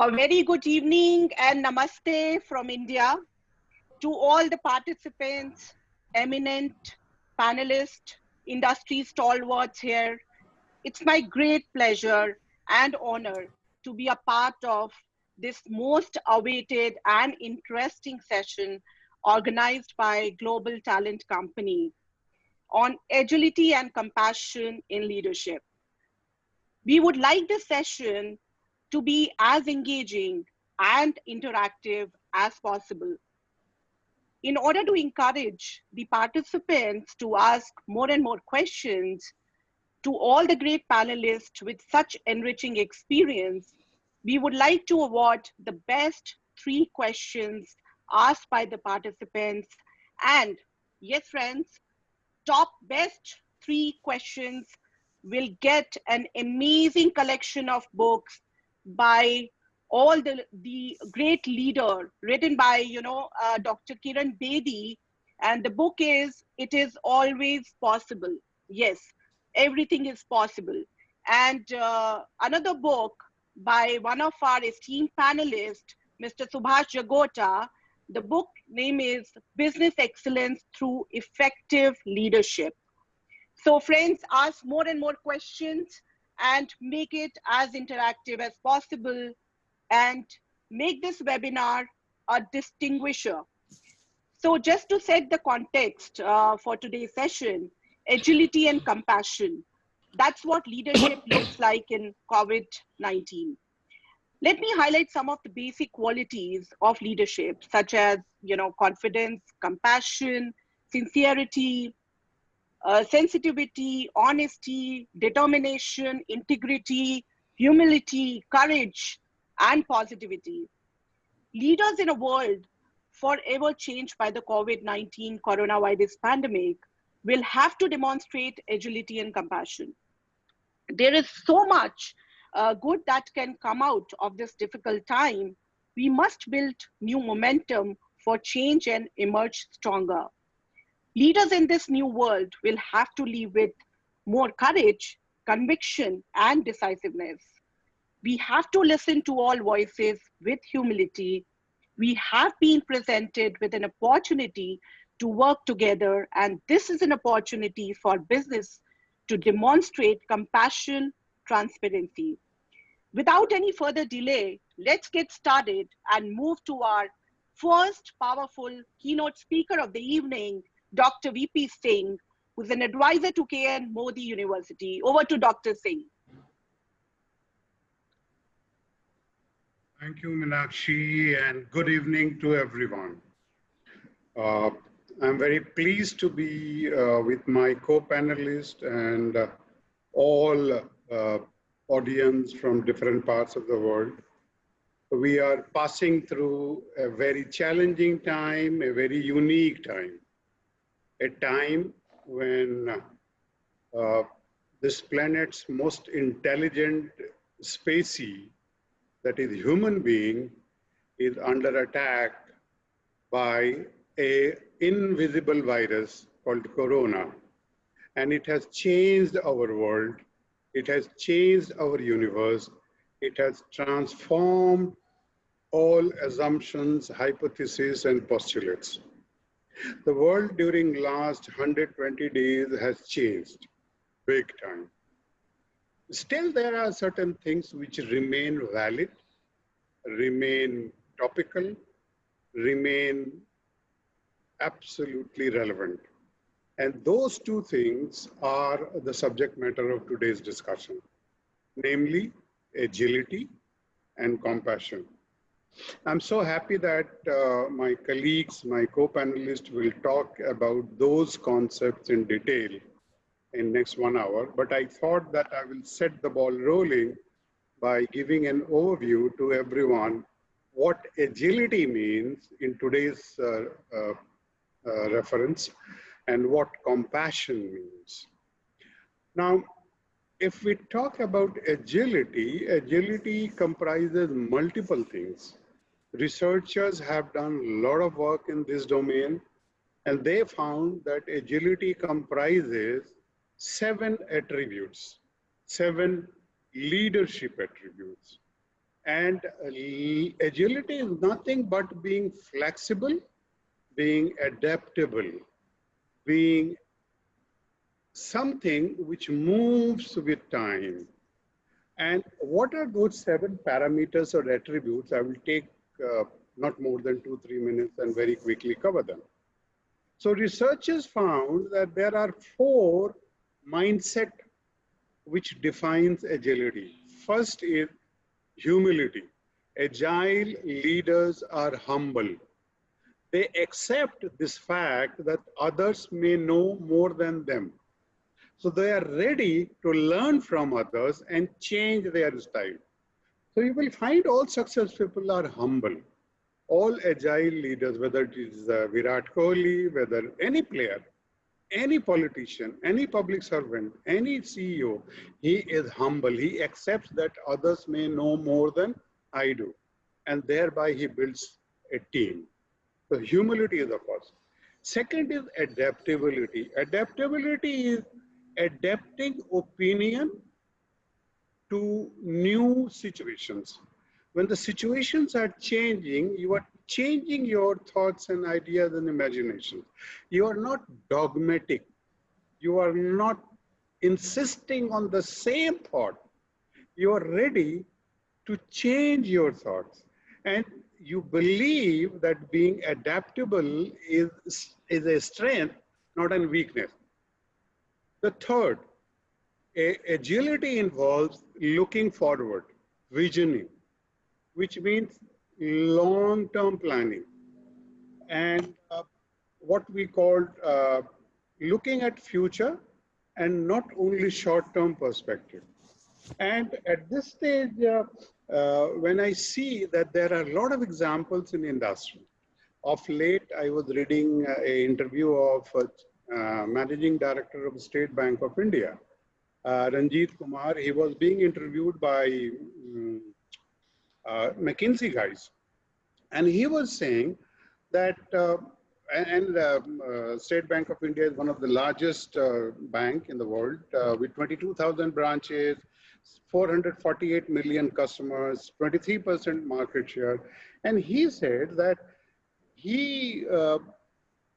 A very good evening and namaste from India to all the participants, eminent panelists, industry stalwarts here. It's my great pleasure and honor to be a part of this most awaited and interesting session organized by Global Talent Company on agility and compassion in leadership. We would like this session to be as engaging and interactive as possible. In order to encourage the participants to ask more and more questions to all the great panelists with such enriching experience, we would like to award the best 3 questions asked by the participants. And yes, friends, top best 3 questions will get an amazing collection of books by all the great leader written by, Dr. Kiran Bedi. And the book is, It Is Always Possible. Yes, everything is possible. And another book by one of our esteemed panelists, Mr. Subhash Jagota. The book name is Business Excellence Through Effective Leadership. So friends, ask more and more questions and make it as interactive as possible and make this webinar a distinguisher. So just to set the context for today's session, agility and compassion, that's what leadership looks like in COVID-19. Let me highlight some of the basic qualities of leadership, such as, confidence, compassion, sincerity, sensitivity, honesty, determination, integrity, humility, courage, and positivity. Leaders in a world forever changed by the COVID-19 coronavirus pandemic will have to demonstrate agility and compassion. There is so much good that can come out of this difficult time. We must build new momentum for change and emerge stronger. Leaders in this new world will have to live with more courage, conviction, and decisiveness. We have to listen to all voices with humility. We have been presented with an opportunity to work together, and this is an opportunity for business to demonstrate compassion, transparency. Without any further delay, let's get started and move to our first powerful keynote speaker of the evening, Dr. VP Singh, who's an advisor to KN Modi University. Over to Dr. Singh. Thank you, Meenakshi, and good evening to everyone. I'm very pleased to be with my co-panelists and all audience from different parts of the world. We are passing through a very challenging time, a very unique time, a time when this planet's most intelligent species, that is human being, is under attack by an invisible virus called corona. And it has changed our world. It has changed our universe. It has transformed all assumptions, hypotheses, and postulates. The world during last 120 days has changed big time. Still, there are certain things which remain valid, remain topical, remain absolutely relevant. And those two things are the subject matter of today's discussion, namely agility and compassion. I'm so happy that my colleagues, my co-panelists will talk about those concepts in detail in next 1 hour, but I thought that I will set the ball rolling by giving an overview to everyone what agility means in today's reference and what compassion means. Now, if we talk about agility, agility comprises multiple things. Researchers have done a lot of work in this domain, and they found that agility comprises 7 attributes, 7 leadership attributes. And agility is nothing but being flexible, being adaptable, being something which moves with time. And what are those 7 parameters or attributes? I will take not more than 2-3 minutes and very quickly cover them. So researchers found that there are 4 mindset which defines agility. First is humility. Agile leaders are humble. They accept this fact that others may know more than them. So they are ready to learn from others and change their style. So you will find all successful people are humble. All agile leaders, whether it is Virat Kohli, whether any player, any politician, any public servant, any CEO, he is humble. He accepts that others may know more than I do. And thereby he builds a team. So humility is the first. Second is adaptability. Adaptability is adapting opinion to new situations. When the situations are changing, you are changing your thoughts and ideas and imaginations. You are not dogmatic. You are not insisting on the same thought. You are ready to change your thoughts. And you believe that being adaptable is a strength, not a weakness. The third, agility involves looking forward, visioning, which means long-term planning. And what we call looking at future and not only short-term perspective. And at this stage, when I see that there are a lot of examples in industry, of late I was reading an interview of Managing Director of State Bank of India, Ranjit Kumar. He was being interviewed by McKinsey guys. And he was saying that, State Bank of India is one of the largest bank in the world with 22,000 branches, 448 million customers, 23% market share. And he said that he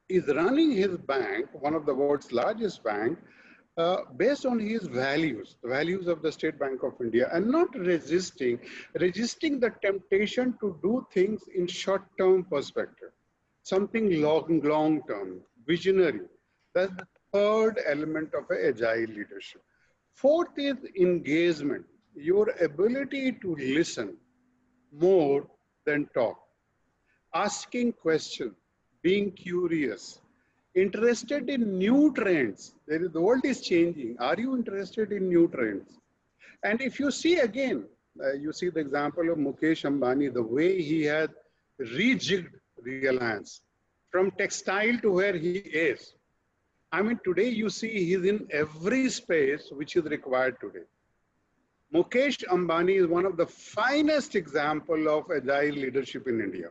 is running his bank, one of the world's largest bank, based on his values, the values of the State Bank of India, and not resisting the temptation to do things in short-term perspective, something long-term, visionary. That's the third element of agile leadership. Fourth is engagement, your ability to listen more than talk, asking questions, being curious, interested in new trends. The world is changing. Are you interested in new trends? And if you see again, you see the example of Mukesh Ambani, the way he had rejigged Reliance from textile to where he is. I mean, today you see he's in every space which is required today. Mukesh Ambani is one of the finest example of agile leadership in India.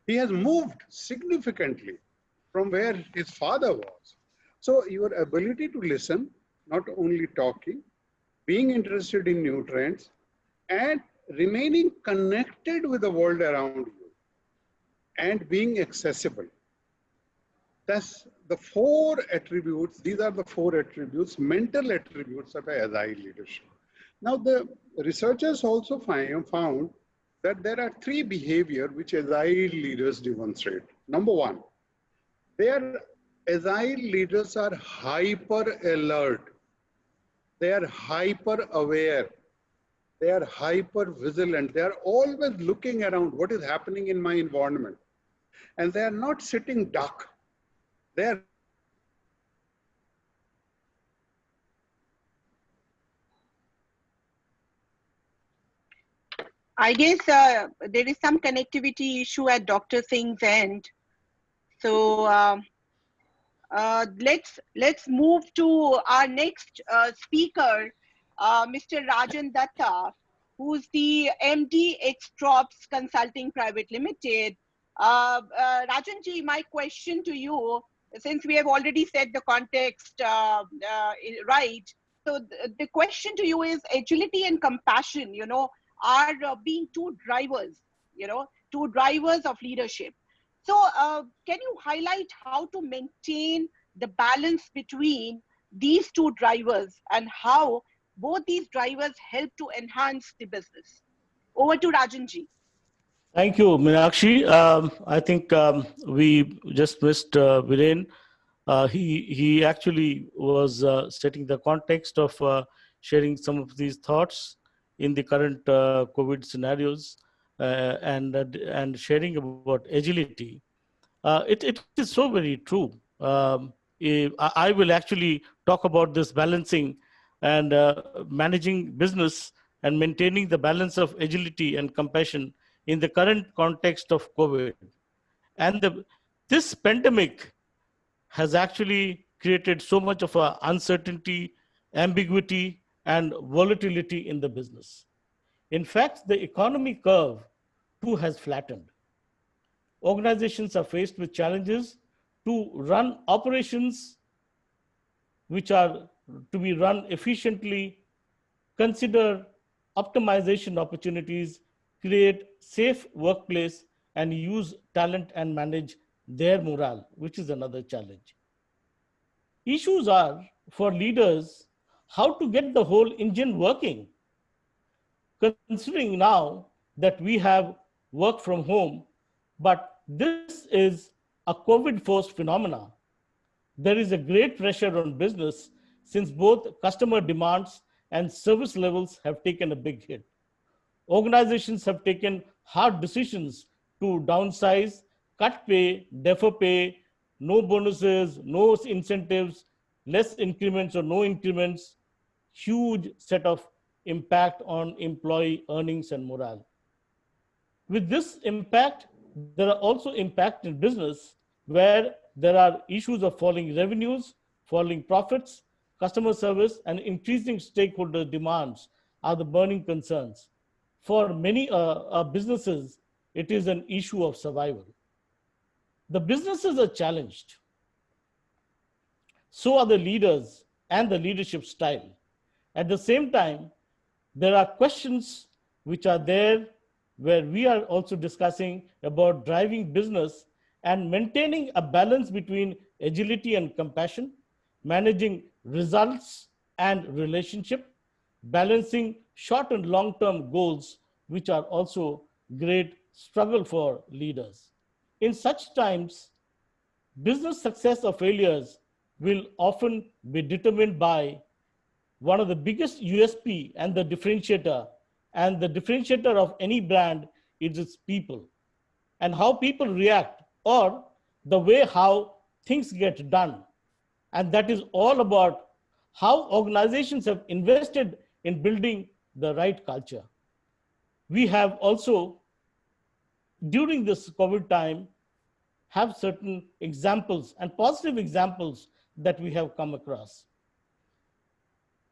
He has moved significantly from where his father was. So your ability to listen, not only talking, being interested in new trends, and remaining connected with the world around you, and being accessible. That's the 4 attributes. These are the 4 attributes, mental attributes of agile leadership. Now, the researchers also found that there are 3 behaviors which agile leaders demonstrate. Number 1, their agile leaders are hyper alert. They are hyper aware. They are hyper vigilant. They are always looking around what is happening in my environment. And they are not sitting duck. They are I guess there is some connectivity issue at Dr. Singh's end. So let's move to our next speaker, Mr. Rajan Dutta, who's the MD Extrops Consulting Private Limited. Rajan ji, my question to you, since we have already set the context right, so the question to you is agility and compassion. You know, are being two drivers, two drivers of leadership. So can you highlight how to maintain the balance between these two drivers and how both these drivers help to enhance the business? Over to Rajanji. Thank you, Meenakshi. I think we just missed Viren. He actually was setting the context of sharing some of these thoughts in the current COVID scenarios and sharing about agility. It is so very true. I will actually talk about this balancing and managing business and maintaining the balance of agility and compassion in the current context of COVID. And this pandemic has actually created so much of uncertainty, ambiguity, and volatility in the business. In fact, the economy curve too has flattened. Organizations are faced with challenges to run operations which are to be run efficiently, consider optimization opportunities, create safe workplace, and use talent and manage their morale, which is another challenge. Issues are for leaders how to get the whole engine working, considering now that we have work from home, but this is a COVID forced phenomena. There is a great pressure on business since both customer demands and service levels have taken a big hit. Organizations have taken hard decisions to downsize, cut pay, defer pay, no bonuses, no incentives, less increments or no increments, huge set of impact on employee earnings and morale. With this impact, there are also impacts in business where there are issues of falling revenues, falling profits, customer service, and increasing stakeholder demands are the burning concerns. For many businesses, it is an issue of survival. The businesses are challenged. So are the leaders and the leadership style. At the same time, there are questions which are there where we are also discussing about driving business and maintaining a balance between agility and compassion, managing results and relationship, balancing short and long-term goals, which are also great struggle for leaders. In such times, business success or failures will often be determined by one of the biggest USP and the differentiator of any brand is its people and how people react or the way how things get done. And that is all about how organizations have invested in building the right culture. We have also, during this COVID time, have certain examples and positive examples that we have come across.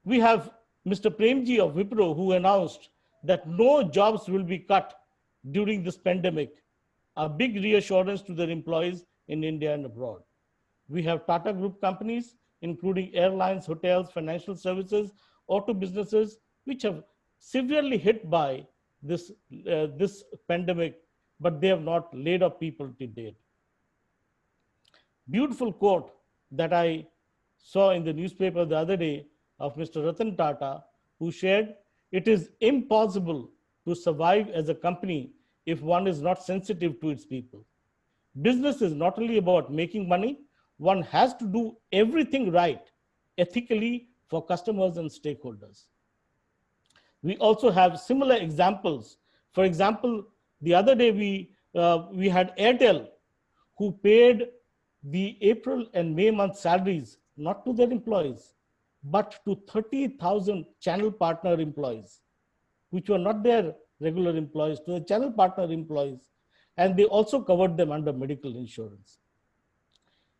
We have Mr. Premji of Wipro who announced that no jobs will be cut during this pandemic, a big reassurance to their employees in India and abroad. We have Tata Group companies, including airlines, hotels, financial services, auto businesses, which have severely hit by this pandemic, but they have not laid off people to date. Beautiful quote that I saw in the newspaper the other day of Mr. Ratan Tata, who shared, "It is impossible to survive as a company if one is not sensitive to its people. Business is not only about making money, one has to do everything right, ethically for customers and stakeholders." We also have similar examples. For example, the other day we had Airtel, who paid the April and May month salaries not to their employees, but to 30,000 channel partner employees, which were not their regular employees, to the channel partner employees. And they also covered them under medical insurance.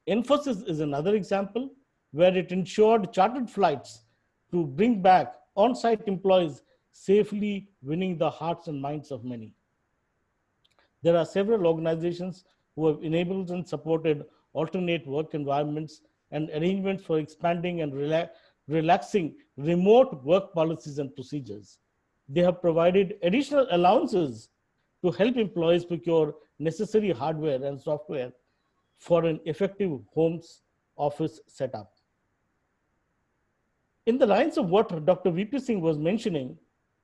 Infosys is another example where it ensured chartered flights to bring back on-site employees, safely winning the hearts and minds of many. There are several organizations who have enabled and supported alternate work environments and arrangements for expanding and relaxing remote work policies and procedures. They have provided additional allowances to help employees procure necessary hardware and software for an effective homes office setup. In the lines of what Dr. VP Singh was mentioning,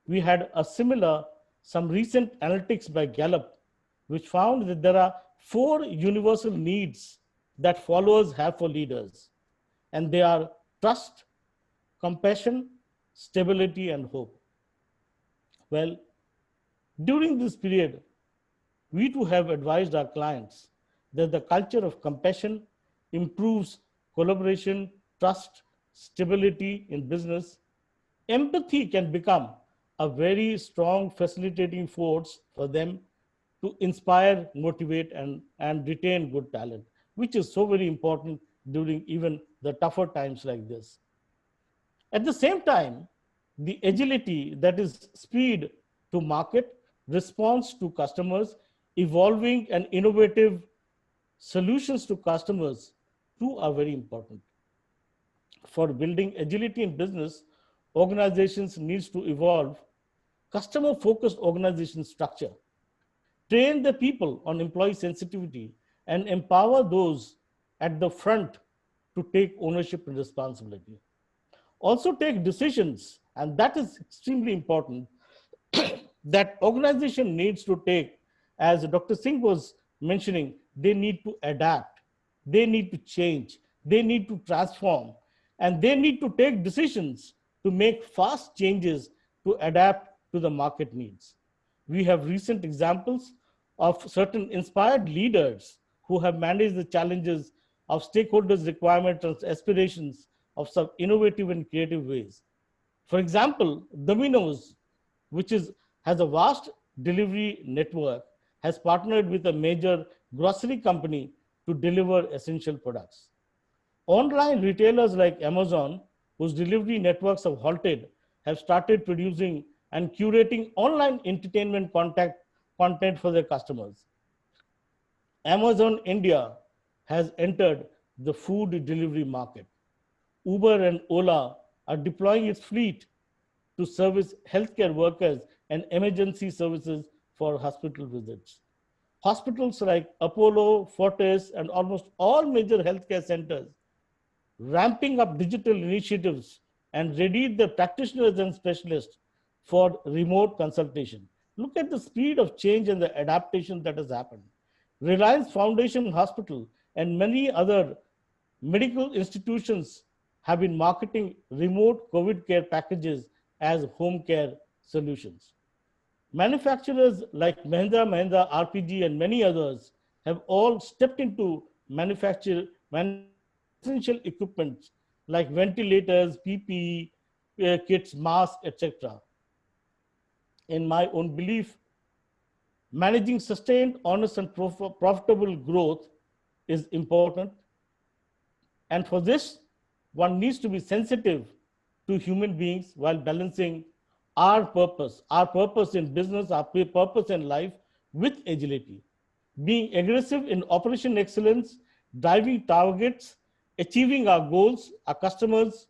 we had a similar, some recent analytics by Gallup, which found that there are 4 universal needs that followers have for leaders. And they are trust, compassion, stability, and hope. Well, during this period, we too have advised our clients that the culture of compassion improves collaboration, trust, stability in business. Empathy can become a very strong facilitating force for them to inspire, motivate, and retain good talent, which is so very important during even the tougher times like this. At the same time, the agility, that is speed to market, response to customers, evolving and innovative solutions to customers too are very important. For building agility in business, organizations needs to evolve customer-focused organization structure, train the people on employee sensitivity, and empower those at the front to take ownership and responsibility. Also take decisions, and that is extremely important, that organization needs to take, as Dr. Singh was mentioning, they need to adapt, they need to change, they need to transform, and they need to take decisions to make fast changes to adapt to the market needs. We have recent examples of certain inspired leaders who have managed the challenges of stakeholders' requirements and aspirations of some innovative and creative ways. For example, Domino's, which has a vast delivery network, has partnered with a major grocery company to deliver essential products. Online retailers like Amazon, whose delivery networks have halted, have started producing and curating online entertainment content for their customers. Amazon India has entered the food delivery market. Uber and Ola are deploying its fleet to service healthcare workers and emergency services for hospital visits. Hospitals like Apollo, Fortis, and almost all major healthcare centers ramping up digital initiatives and readied the practitioners and specialists for remote consultation. Look at the speed of change and the adaptation that has happened. Reliance Foundation Hospital and many other medical institutions have been marketing remote COVID care packages as home care solutions. Manufacturers like Mahindra, RPG, and many others have all stepped into manufacturing essential equipment like ventilators, PPE, kits, masks, etc. In my own belief, managing sustained, honest, and profitable growth is important. And for this, one needs to be sensitive to human beings while balancing our purpose in business, our purpose in life with agility. Being aggressive in operation excellence, driving targets, achieving our goals, our customers'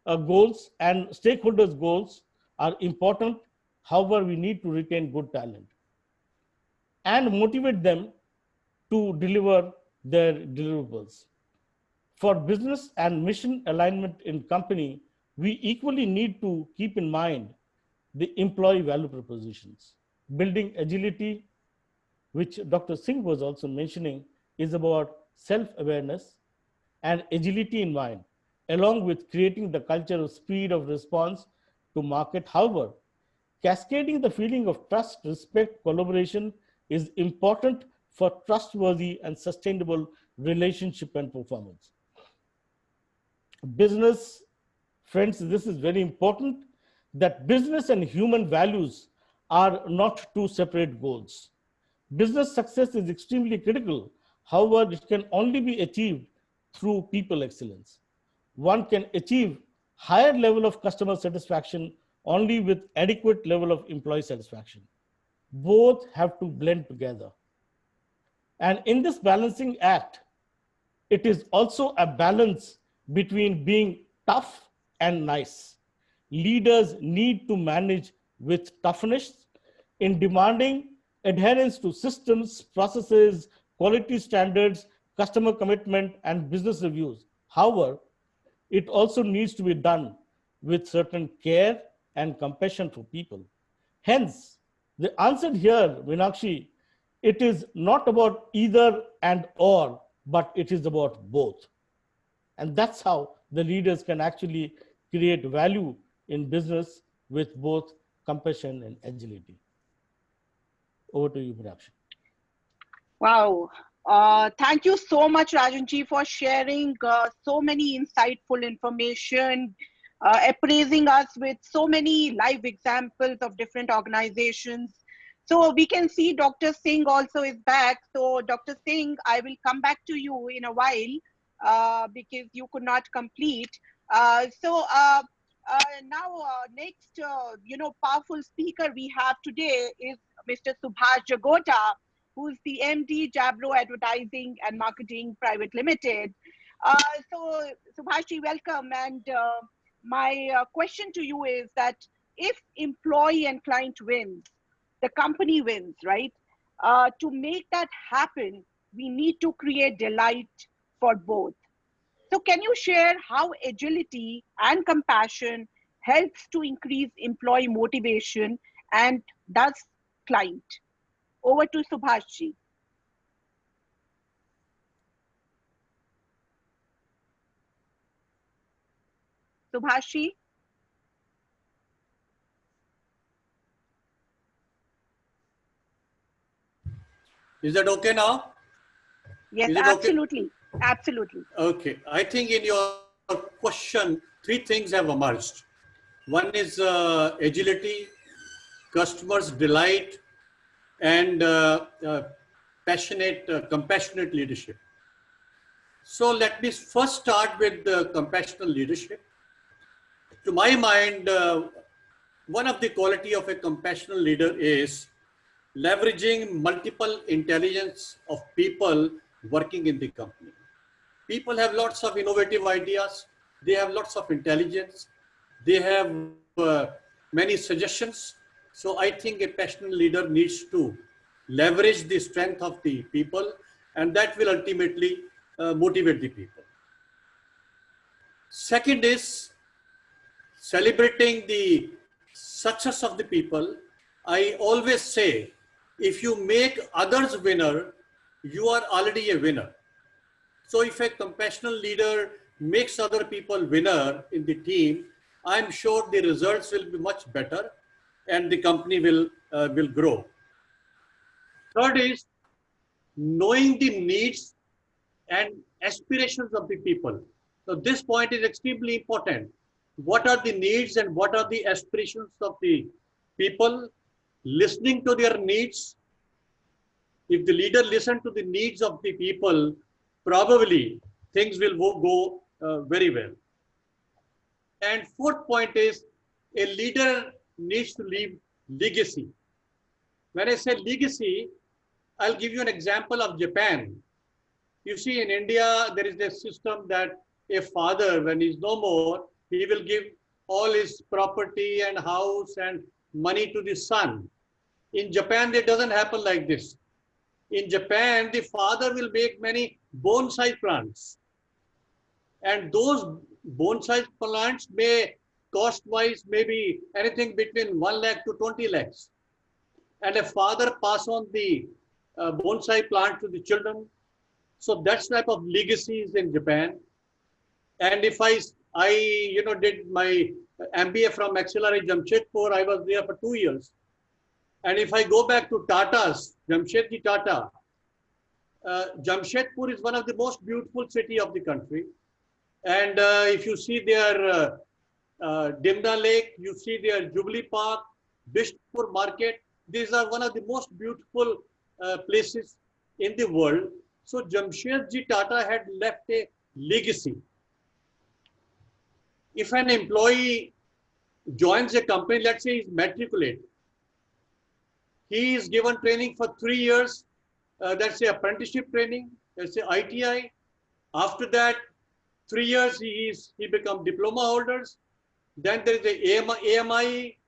goals, and stakeholders' goals are important. However, we need to retain good talent and motivate them to deliver their deliverables. For business and mission alignment in company, we equally need to keep in mind the employee value propositions. Building agility, which Dr. Singh was also mentioning, is about self-awareness and agility in mind, along with creating the culture of speed of response to market. However, cascading the feeling of trust, respect, collaboration is important for trustworthy and sustainable relationship and performance. Business, friends, this is very important, that business and human values are not two separate goals. Business success is extremely critical. However, it can only be achieved through people excellence. One can achieve higher level of customer satisfaction only with adequate level of employee satisfaction. Both have to blend together. And in this balancing act, it is also a balance between being tough and nice. Leaders need to manage with toughness in demanding adherence to systems, processes, quality standards, customer commitment, and business reviews. However, it also needs to be done with certain care and compassion for people. Hence, the answer here, Meenakshi, it is not about either and or, but it is about both. And that's how the leaders can actually create value in business with both compassion and agility. Over to you, Meenakshi. Wow. Thank you so much, Rajanji, for sharing so many insightful information, appraising us with so many live examples of different organizations. So we can see Dr. Singh also is back. So Dr. Singh, I will come back to you in a while because you could not complete. Now next, powerful speaker we have today is Mr. Subhash Jagota, who's the MD, Jabro Advertising and Marketing Private Limited. So Subhashi, welcome. And my question to you is that if employee and client wins, the company wins, right? To make that happen, we need to create delight for both. So can you share how agility and compassion helps to increase employee motivation and thus client? Over to Subhashi. Subhashi? Is that okay now? Yes, absolutely. Okay? Absolutely. Okay. I think in your question, three things have emerged. One is agility, customers' delight, and compassionate leadership. So let me first start with the compassionate leadership. To my mind, one of the quality of a compassionate leader is leveraging multiple intelligence of people working in the company. People have lots of innovative ideas. They have lots of intelligence. They have many suggestions. So I think a passionate leader needs to leverage the strength of the people, and that will ultimately motivate the people. Second is celebrating the success of the people. I always say, if you make others winner, you are already a winner. So if a compassionate leader makes other people winner in the team, I'm sure the results will be much better and the company will grow. Third is knowing the needs and aspirations of the people. So this point is extremely important. What are the needs and what are the aspirations of the people? Listening to their needs. If the leader listens to the needs of the people, probably things will go very well. And fourth point is a leader needs to leave legacy. When I say legacy, I'll give you an example of Japan. You see, in India, there is a system that a father, when he's no more, he will give all his property and house and money to the son. In Japan, it doesn't happen like this. In Japan, the father will make many bonsai plants. And those bonsai plants may cost-wise maybe anything between 1 lakh to 20 lakhs. And a father pass on the bonsai plant to the children. So that type of legacy is in Japan. And if I did my MBA from XLRI Jamshedpur, I was there for 2 years. And if I go back to Tata's, Jamshedji Tata, Jamshedpur is one of the most beautiful city of the country. And if you see their Dimna Lake, you see their Jubilee Park, Bishpur Market, these are one of the most beautiful places in the world. So Jamshedji Tata had left a legacy. If an employee joins a company, let's say he's matriculated, he is given training for 3 years, that's the apprenticeship training, that's the ITI. After that, 3 years he become diploma holders. Then there is the AMI.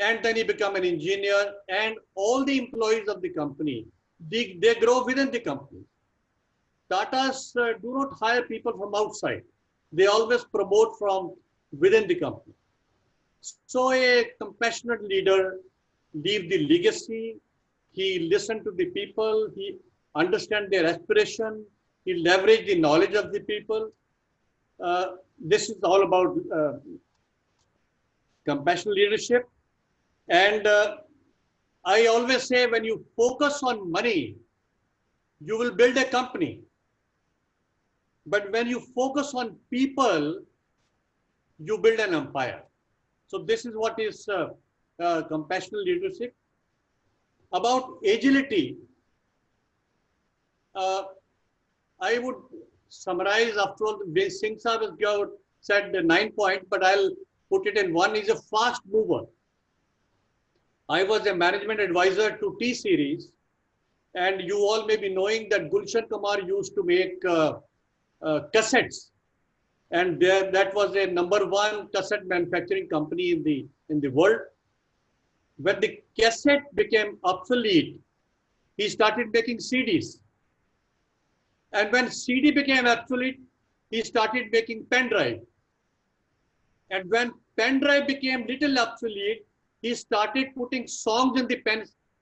and then he become an engineer, and all the employees of the company, they grow within the company. Tatas do not hire people from outside. They always promote from within the company. So a compassionate leader leave the legacy. He listened to the people. He understand their aspiration. He leveraged the knowledge of the people. This is all about compassionate leadership. And I always say, when you focus on money, you will build a company. But when you focus on people, you build an empire. So this is what is compassionate leadership. About agility, I would summarize, after all, Singh Saab has said the 9 points, but I'll put it in one. Is a fast mover. I was a management advisor to T-Series, and you all may be knowing that Gulshan Kumar used to make cassettes, and that was a #1 cassette manufacturing company in the world. When the cassette became obsolete, he started making CDs. And when CD became obsolete, he started making pen drive. And when pen drive became little obsolete, he started putting songs in the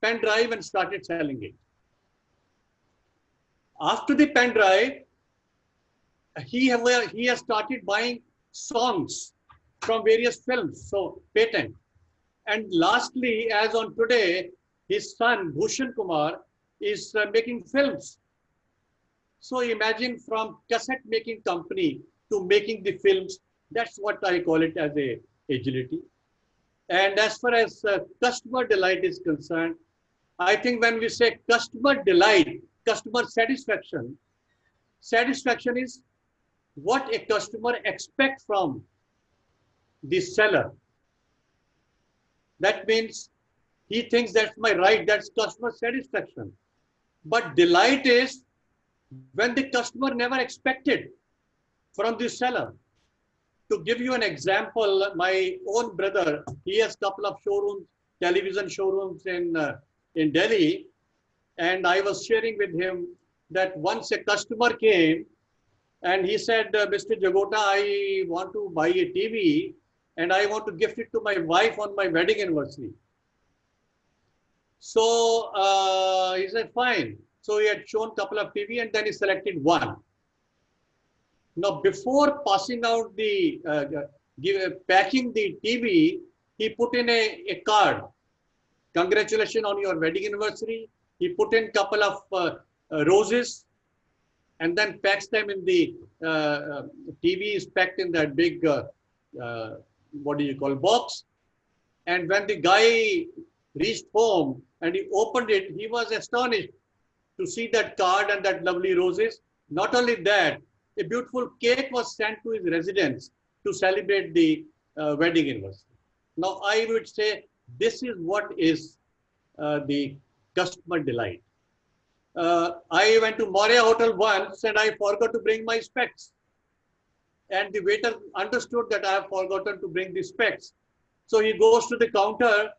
pen drive and started selling it. After the pen drive, he has started buying songs from various films, so patent. And lastly, as on today, his son Bhushan Kumar is making films. So imagine, from cassette making company to making the films. That's what I call it as a agility. And as far as customer delight is concerned, I think when we say customer delight, customer satisfaction, satisfaction is what a customer expects from the seller. That means he thinks that's my right, that's customer satisfaction. But delight is when the customer never expected from the seller. To give you an example, my own brother, he has a couple of showrooms, television showrooms in Delhi. And I was sharing with him that once a customer came and he said, Mr. Jagota, I want to buy a TV and I want to gift it to my wife on my wedding anniversary. So he said, fine. So he had shown a couple of TV and then he selected one. Now, before passing out the, packing the TV, he put in a card. Congratulations on your wedding anniversary. He put in a couple of roses and then packs them in the TV is packed in that big, what do you call, box. And when the guy reached home and he opened it, he was astonished to see that card and that lovely roses. Not only that, a beautiful cake was sent to his residence to celebrate the wedding anniversary. Now, I would say this is what is the customer delight. I went to Moria Hotel once and I forgot to bring my specs. And the waiter understood that I have forgotten to bring the specs. So he goes to the counter.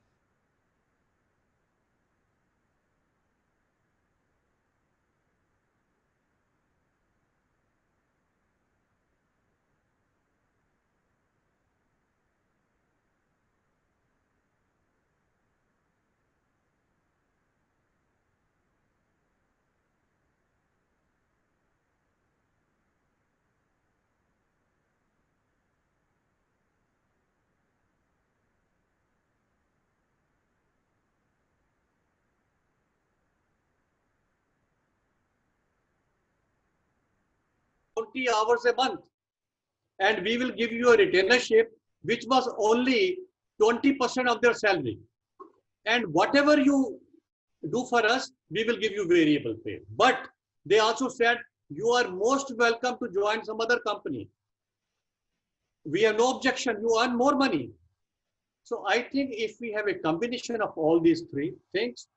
$20 a month, and we will give you a retainership, which was only 20% of their salary. And whatever you do for us, we will give you variable pay. But they also said, you are most welcome to join some other company. We have no objection, you earn more money. So I think if we have a combination of all these three things,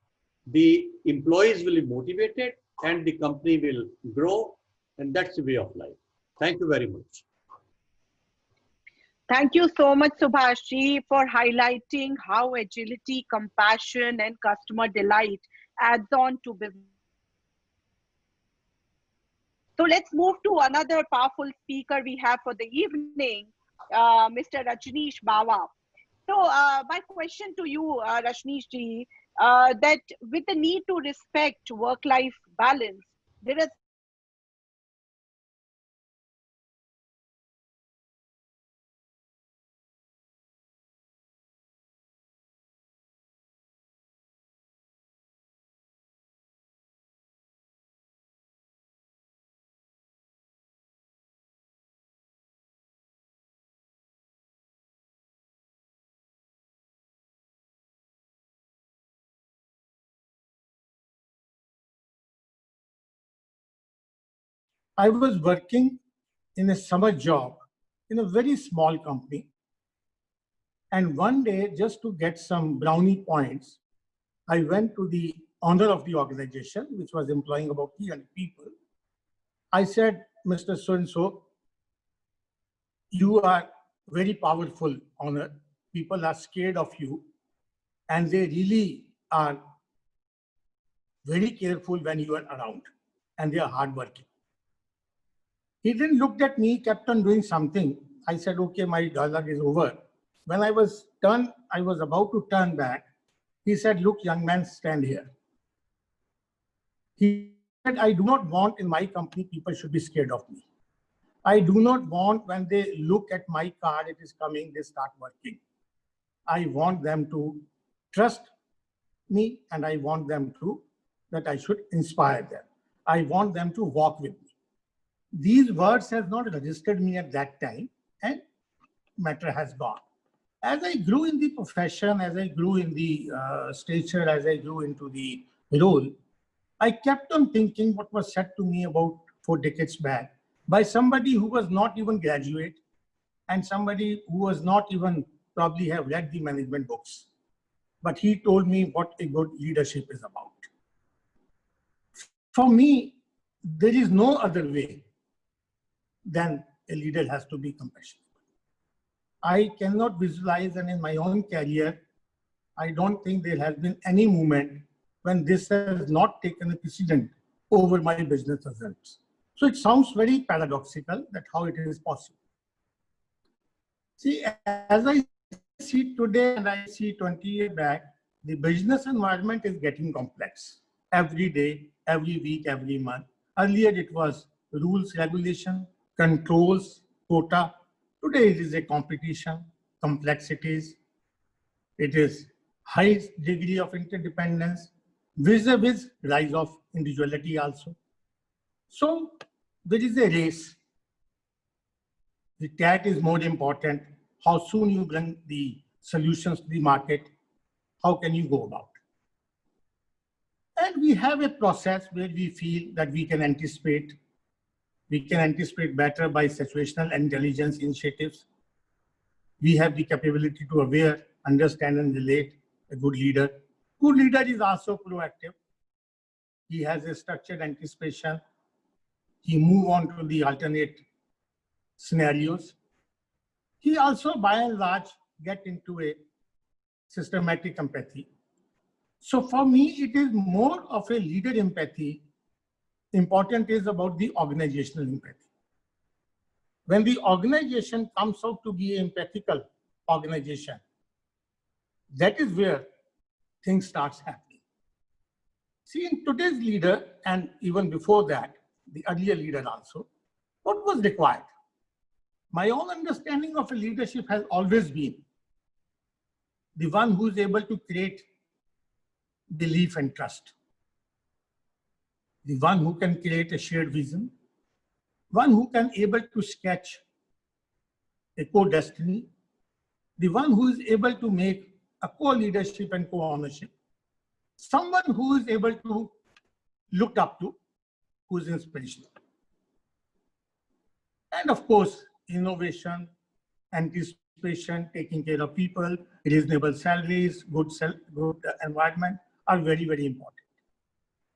the employees will be motivated and the company will grow. And that's the way of life. Thank you very much. Thank you so much, Subhash, for highlighting how agility, compassion, and customer delight adds on to business success. So let's move to another powerful speaker we have for the evening, Mr. Rajneesh Bawa. So my question to you, Rajneesh ji, that with the need to respect work-life balance, there is I was working in a summer job in a very small company. And one day, just to get some brownie points, I went to the owner of the organization, which was employing about 300 people. I said, Mr. So-and-so, you are very powerful owner. People are scared of you, and they really are very careful when you are around, and they are hardworking. He didn't look at me, kept on doing something. I said, okay, my dialogue is over. When I was about to turn back, he said, look, young man, stand here. He said, I do not want in my company people should be scared of me. I do not want when they look at my card, it is coming, they start working. I want them to trust me, and I want them to, that I should inspire them. I want them to walk with me. These words have not registered me at that time, and matter has gone. As I grew in the profession, as I grew in the stature, as I grew into the role, I kept on thinking what was said to me about 4 decades back by somebody who was not even graduate and somebody who was not even probably have read the management books. But he told me what a good leadership is about. For me, there is no other way than a leader has to be compassionate. I cannot visualize, and in my own career, I don't think there has been any moment when this has not taken a precedent over my business results. So it sounds very paradoxical that how it is possible. See, as I see today and I see 20 years back, the business environment is getting complex every day, every week, every month. Earlier it was rules, regulation, controls, quota. Today it is a competition, complexities. It is high degree of interdependence, vis-a-vis rise of individuality also. So there is a race. The cat is more important. How soon you bring the solutions to the market, how can you go about? And we have a process where we feel that we can anticipate better by situational intelligence initiatives. We have the capability to aware, understand, and relate. A good leader. Good leader is also proactive. He has a structured anticipation. He move on to the alternate scenarios. He also, by and large, get into a systematic empathy. So for me, it is more of a leader empathy. Important is about the organizational empathy. When the organization comes out to be an empathical organization, that is where things starts happening. See, in today's leader, and even before that, the earlier leader also, what was required? My own understanding of a leadership has always been the one who is able to create belief and trust, the one who can create a shared vision, one who can able to sketch a co-destiny, the one who is able to make a co-leadership and co-ownership, someone who is able to look up to, who is inspirational. And of course, innovation, anticipation, taking care of people, reasonable salaries, good environment are very, very important.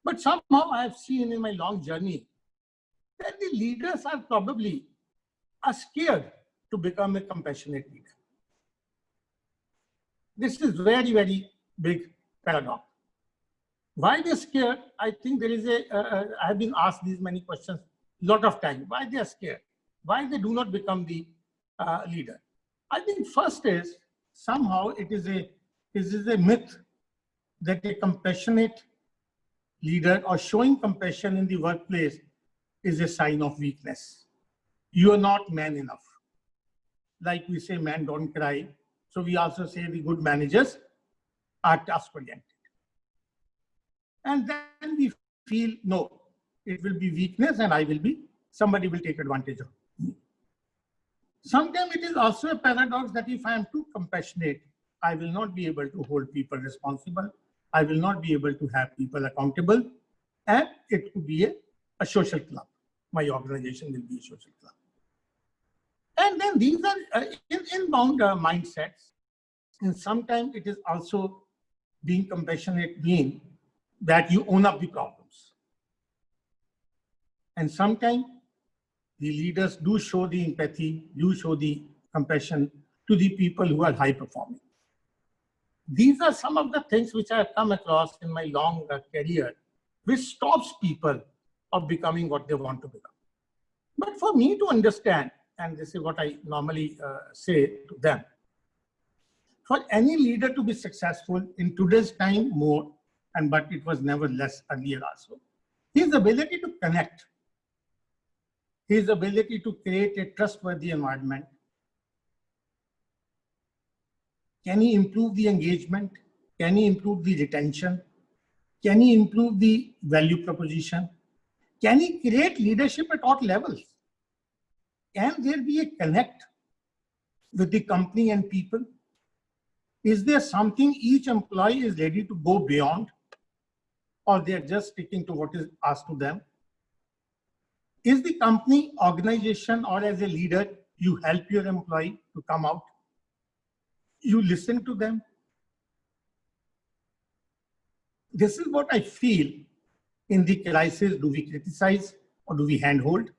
But somehow I have seen in my long journey that the leaders are probably scared to become a compassionate leader? This is very, very big paradox. Why they're scared? I think there is I have been asked these many questions a lot of time. Why they are scared? Why they do not become the leader? I think first is somehow it is a myth that a compassionate leader or showing compassion in the workplace is a sign of weakness. You are not man enough. Like we say, man don't cry. So we also say the good managers are task-oriented. And then we feel, no, it will be weakness and somebody will take advantage of me. Sometimes it is also a paradox that if I am too compassionate, I will not be able to hold people responsible. I will not be able to have people accountable. And it could be a social club. My organization will be a social club. And then these are inbound mindsets. And sometimes it is also being compassionate mean that you own up the problems. And sometimes the leaders do show the empathy, do show the compassion to the people who are high performing. These are some of the things which I have come across in my long career, which stops people of becoming what they want to become. But for me to understand, and this is what I normally say to them, for any leader to be successful in today's time more, but it was never less earlier also, his ability to connect, his ability to create a trustworthy environment. Can he improve the engagement? Can he improve the retention? Can he improve the value proposition? Can he create leadership at all levels? Can there be a connect with the company and people? Is there something each employee is ready to go beyond, or they're just sticking to what is asked to them? Is the company, organization, or as a leader, you help your employee to come out? You listen to them? This is what I feel in the crisis. Do we criticize or do we handhold?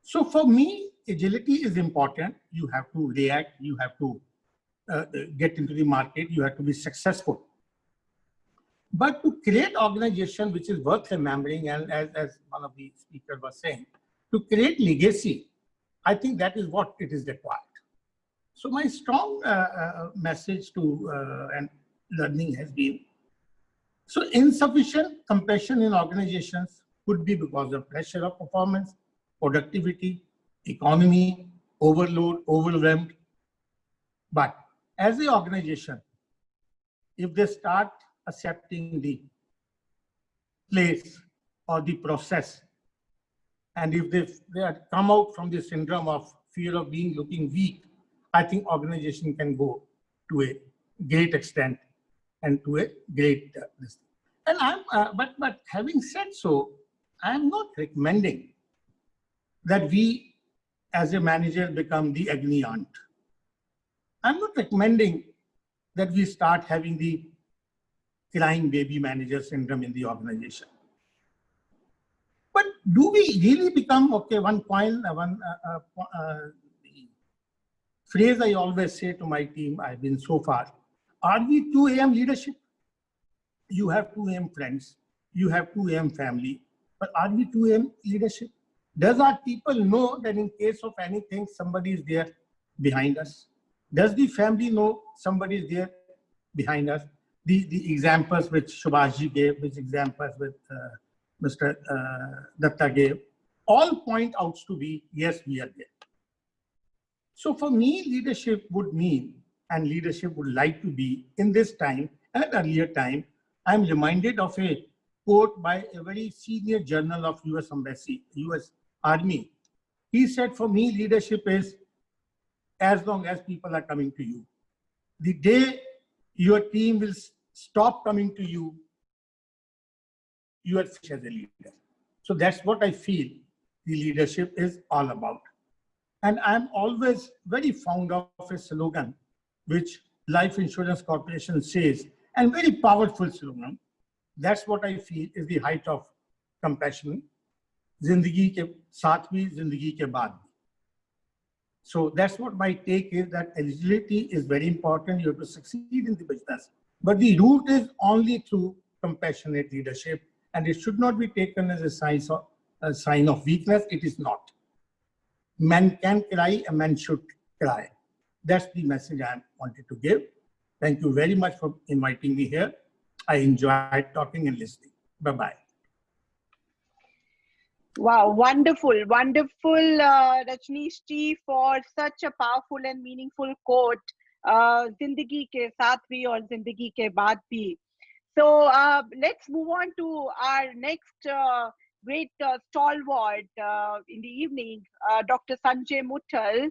So for me, agility is important. You have to react, you have to get into the market, you have to be successful. But to create organization which is worth remembering, and as one of the speakers was saying, to create legacy, I think that is what it is required. So my strong message to and learning has been, so insufficient compassion in organizations could be because of pressure of performance, productivity, economy, overload, overwhelmed. But as an organization, if they start accepting the place or the process, and if they come out from the syndrome of fear of looking weak, I think organization can go to a great extent and to a great and but having said so, I am not recommending that we as a manager become the agni aunt. I'm not recommending that we start having the crying baby manager syndrome in the organization. But do we really become, okay, one phrase I always say to my team, I've been so far, are we 2 AM leadership? You have 2 AM friends, you have 2 AM family, but are we 2 AM leadership? Does our people know that in case of anything, somebody is there behind us? Does the family know somebody is there behind us? The examples which Subhash gave, which examples with Mr. Dutta gave, all point out to be, yes, we are there. So for me, leadership would mean, and leadership would like to be in this time and earlier time. I'm reminded of a quote by a very senior general of US Embassy, US Army. He said, for me, leadership is as long as people are coming to you. The day your team will stop coming to you, you are finished as a leader. So that's what I feel the leadership is all about. And I'm always very fond of a slogan which Life Insurance Corporation says, and very powerful slogan. That's what I feel is the height of compassion. Zindagi ke saath bhi, zindagi ke baad bhi. So that's what my take is, that eligibility is very important. You have to succeed in the business. But the route is only through compassionate leadership, and it should not be taken as a sign of weakness. It is not. Men can cry, a man should cry. That's the message I wanted to give. Thank you very much for inviting me here. I enjoyed talking and listening. Bye-bye. Wow, wonderful, wonderful, Rajneesh ji, for such a powerful and meaningful quote. Zindagi ke saath bhi aur zindagi ke baad bhi. So let's move on to our next great stalwart in the evening, Dr. Sanjay Muthal.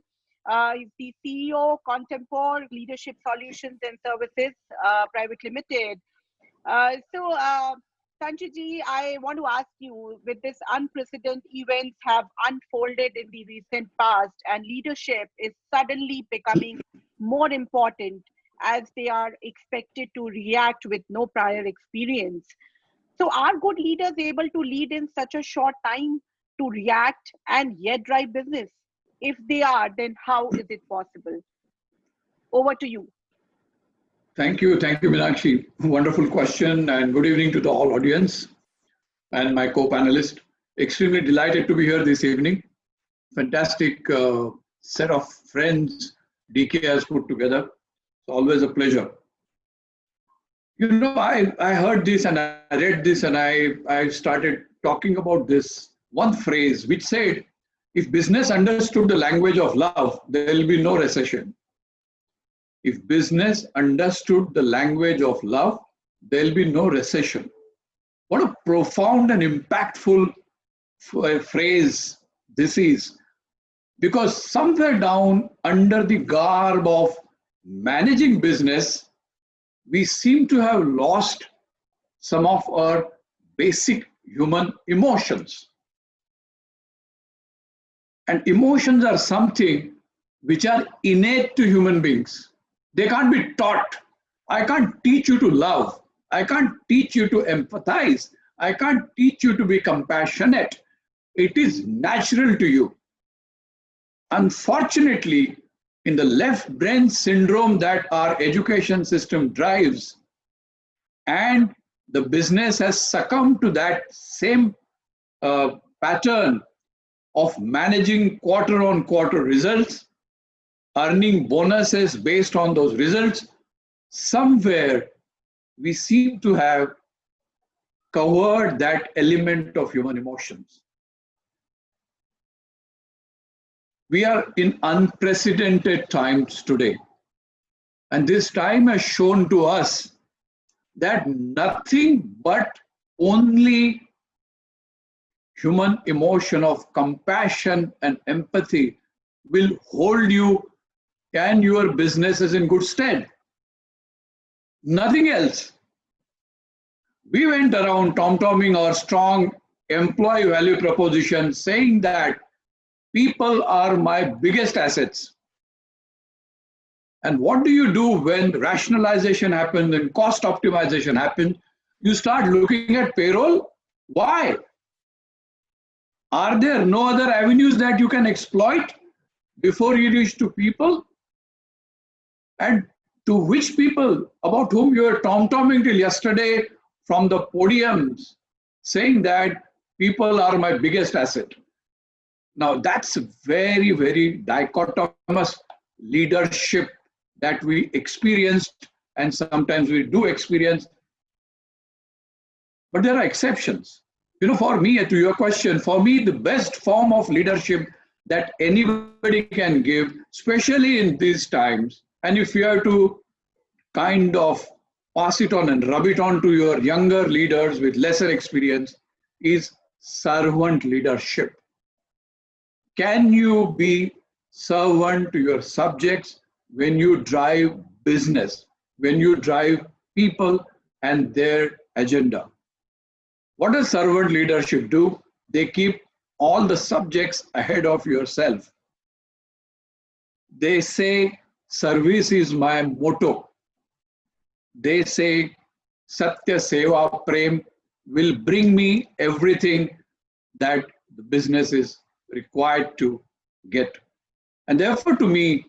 He's the CEO, Contemporary Leadership Solutions and Services Private Limited. Sanjay ji, I want to ask you, with this unprecedented events have unfolded in the recent past, and leadership is suddenly becoming more important as they are expected to react with no prior experience. So are good leaders able to lead in such a short time to react and yet drive business? If they are, then how is it possible? Over to you. Thank you, Meenakshi. Wonderful question, and good evening to the whole audience and my co-panelist. Extremely delighted to be here this evening. Fantastic set of friends DK has put together. It's always a pleasure. You know, I heard this and I read this and I started talking about this one phrase which said, if business understood the language of love, there will be no recession. If business understood the language of love, there will be no recession. What a profound and impactful phrase this is. Because somewhere down under the garb of managing business, we seem to have lost some of our basic human emotions. And emotions are something which are innate to human beings. They can't be taught. I can't teach you to love. I can't teach you to empathize. I can't teach you to be compassionate. It is natural to you. Unfortunately, in the left brain syndrome that our education system drives, and the business has succumbed to that same pattern of managing quarter-on-quarter results, earning bonuses based on those results, somewhere we seem to have covered that element of human emotions. We are in unprecedented times today. And this time has shown to us that nothing but only human emotion of compassion and empathy will hold you and your businesses in good stead. Nothing else. We went around tom-tomming our strong employee value proposition, saying that people are my biggest assets. And what do you do when rationalization happens and cost optimization happens? You start looking at payroll. Why? Are there no other avenues that you can exploit before you reach to people? And to which people about whom you were tom-tomming till yesterday from the podiums, saying that people are my biggest asset. Now that's very, very dichotomous leadership that we experienced, and sometimes we do experience. But there are exceptions. You know, for me, to your question, for me, the best form of leadership that anybody can give, especially in these times, and if you have to kind of pass it on and rub it on to your younger leaders with lesser experience, is servant leadership. Can you be servant to your subjects when you drive business, when you drive people and their agenda? What does servant leadership do? They keep all the subjects ahead of yourself. They say, service is my motto. They say, Satya Seva Prem will bring me everything that the business is required to get. And therefore, to me,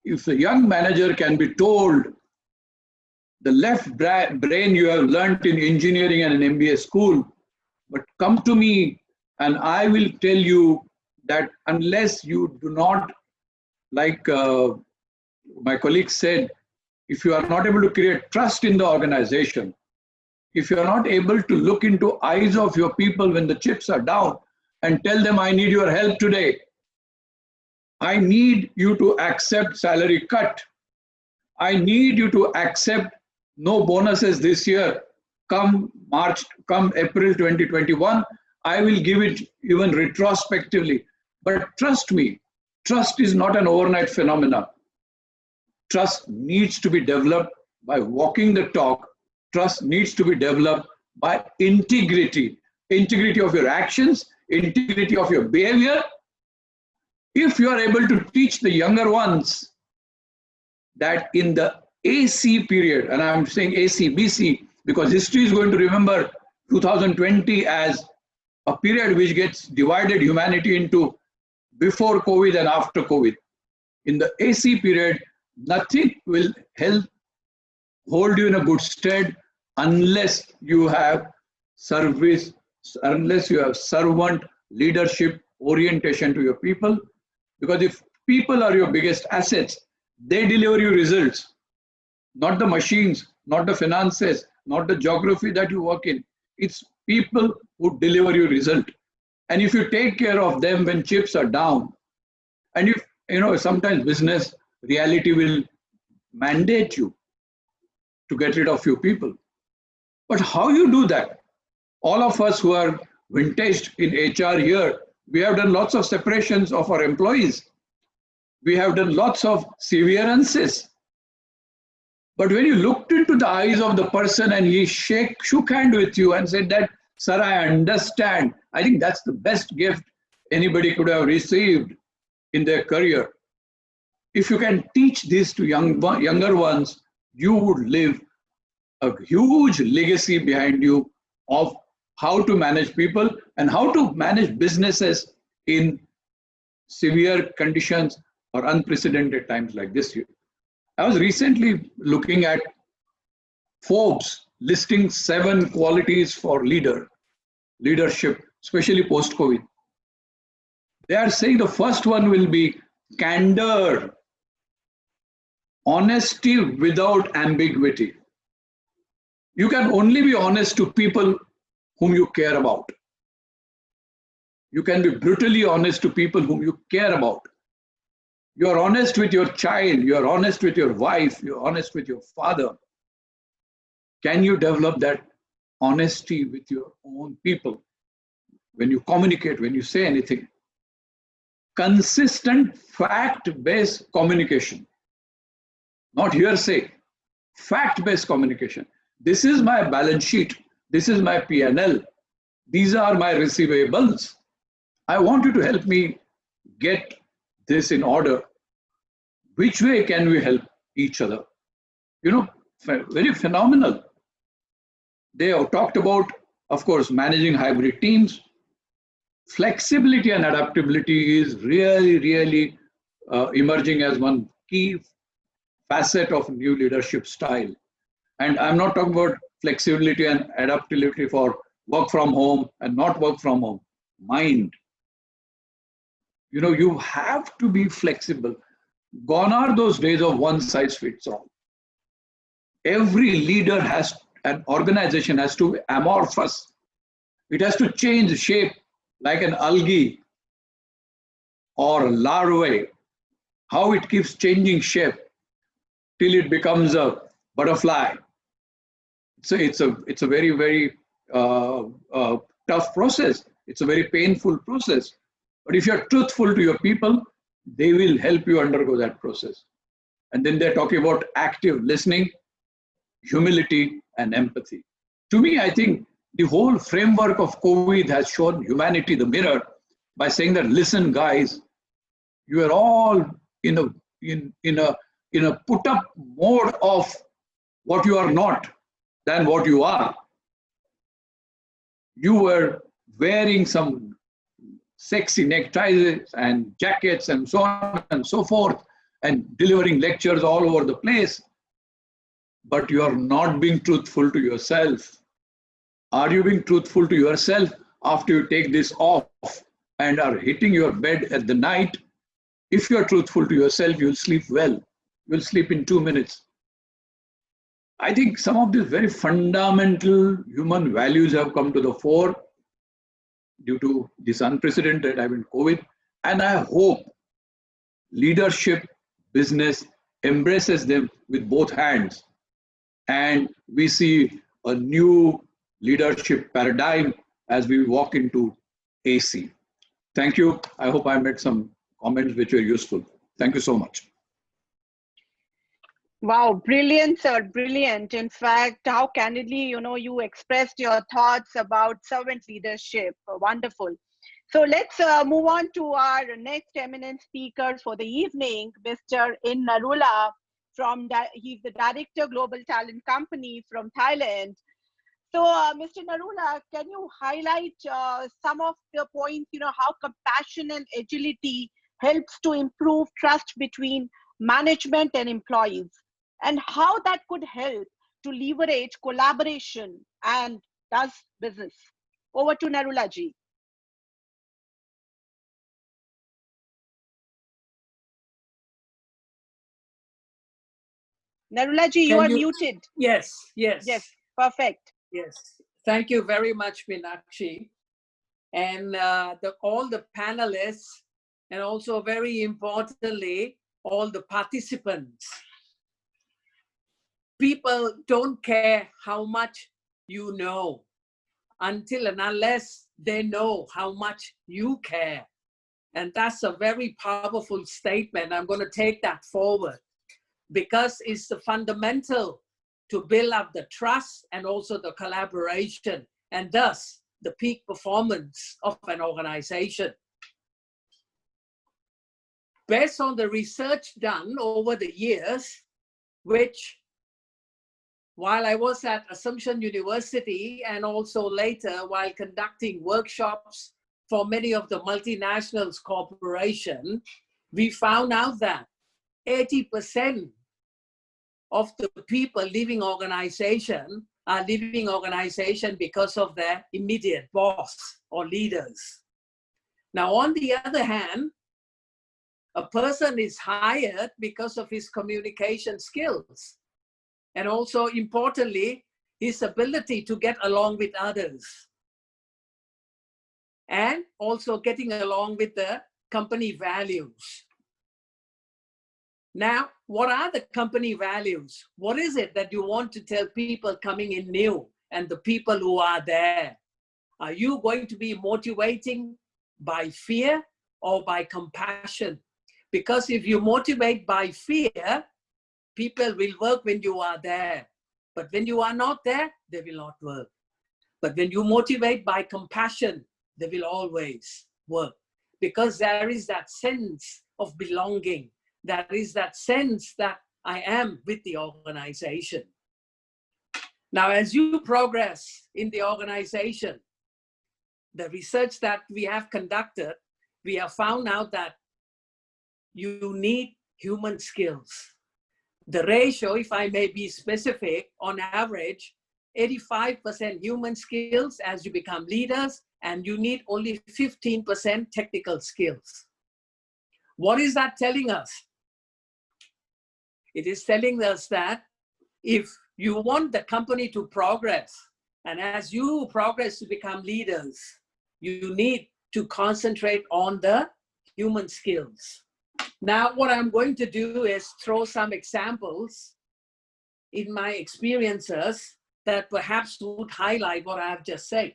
if a young manager can be told, the left brain you have learnt in engineering and an MBA school, but come to me and I will tell you that unless you do not, like my colleague said, if you are not able to create trust in the organization, if you are not able to look into eyes of your people when the chips are down and tell them, I need your help today, I need you to accept salary cut, I need you to accept no bonuses this year, come April 2021, I will give it even retrospectively. But trust me, trust is not an overnight phenomenon. Trust needs to be developed by walking the talk. Trust needs to be developed by integrity. Integrity of your actions, integrity of your behavior. If you are able to teach the younger ones that in the AC period, and I'm saying AC, BC, because history is going to remember 2020 as a period which gets divided humanity into before COVID and after COVID. In the AC period, nothing will hold you in a good stead unless you have service, unless you have servant leadership orientation to your people. Because if people are your biggest assets, they deliver you results. Not the machines, not the finances, not the geography that you work in. It's people who deliver you result. And if you take care of them when chips are down, and if, sometimes business reality will mandate you to get rid of few people. But how you do that? All of us who are vintaged in HR here, we have done lots of separations of our employees. We have done lots of severances. But when you looked into the eyes of the person and he shook hand with you and said that, sir, I understand. I think that's the best gift anybody could have received in their career. If you can teach this to younger ones, you would leave a huge legacy behind you of how to manage people and how to manage businesses in severe conditions or unprecedented times like this year. I was recently looking at Forbes listing 7 qualities for leadership, especially post-COVID. They are saying the first one will be candor, honesty without ambiguity. You can only be honest to people whom you care about. You can be brutally honest to people whom you care about. You are honest with your child, you are honest with your wife, you are honest with your father. Can you develop that honesty with your own people when you communicate, when you say anything? Consistent fact-based communication, not hearsay, fact-based communication. This is my balance sheet, this is my P&L, these are my receivables. I want you to help me get this in order. Which way can we help each other? Very phenomenal. They have talked about, of course, managing hybrid teams. Flexibility and adaptability is really emerging as one key facet of new leadership style. And I'm not talking about flexibility and adaptability for work from home and not work from home. Mind. You have to be flexible. Gone are those days of one size fits all. Every leader an organization has to be amorphous. It has to change shape like an algae or a larvae, how it keeps changing shape till it becomes a butterfly. So it's a very tough process. It's a very painful process. But if you're truthful to your people, they will help you undergo that process. And then they're talking about active listening, humility, and empathy. To me, I think the whole framework of COVID has shown humanity the mirror by saying that, listen, guys, you are all in a put-up mode of what you are not than what you are. You were wearing some sexy neckties and jackets and so on and so forth, and delivering lectures all over the place, but you are not being truthful to yourself. Are you being truthful to yourself after you take this off and are hitting your bed at the night? If you are truthful to yourself, you'll sleep well. You'll sleep in 2 minutes. I think some of these very fundamental human values have come to the fore due to this unprecedented, COVID. And I hope leadership, business embraces them with both hands. And we see a new leadership paradigm as we walk into AC. Thank you. I hope I made some comments which were useful. Thank you so much. Wow, brilliant, sir, brilliant. In fact, how candidly, you expressed your thoughts about servant leadership. Wonderful. So let's move on to our next eminent speaker for the evening, Mr. Narula. He's the Director, Global Talent Company from Thailand. So, Mr. Narula, can you highlight some of the points, how compassion and agility helps to improve trust between management and employees, and how that could help to leverage collaboration and does business? Over to Narula ji. Narula ji, you are muted. Yes, yes. Yes, perfect. Yes. Thank you very much, Meenakshi. And all the panelists, and also very importantly, all the participants. People don't care how much you know until and unless they know how much you care. And that's a very powerful statement. I'm going to take that forward because it's the fundamental to build up the trust and also the collaboration, and thus the peak performance of an organization. Based on the research done over the years, which while I was at Assumption University and also later while conducting workshops for many of the multinationals corporation, we found out that 80% of the people leaving organization are leaving organization because of their immediate boss or leaders. Now, on the other hand, a person is hired because of his communication skills, and also importantly, his ability to get along with others, and also getting along with the company values. Now, what are the company values? What is it that you want to tell people coming in new and the people who are there? Are you going to be motivating by fear or by compassion? Because if you motivate by fear, people will work when you are there. But when you are not there, they will not work. But when you motivate by compassion, they will always work. Because there is that sense of belonging. There is that sense that I am with the organization. Now, as you progress in the organization, the research that we have conducted, we have found out that you need human skills. The ratio, if I may be specific, on average, 85% human skills as you become leaders, and you need only 15% technical skills. What is that telling us? It is telling us that if you want the company to progress, and as you progress to become leaders, you need to concentrate on the human skills. Now, what I'm going to do is throw some examples in my experiences that perhaps would highlight what I have just said.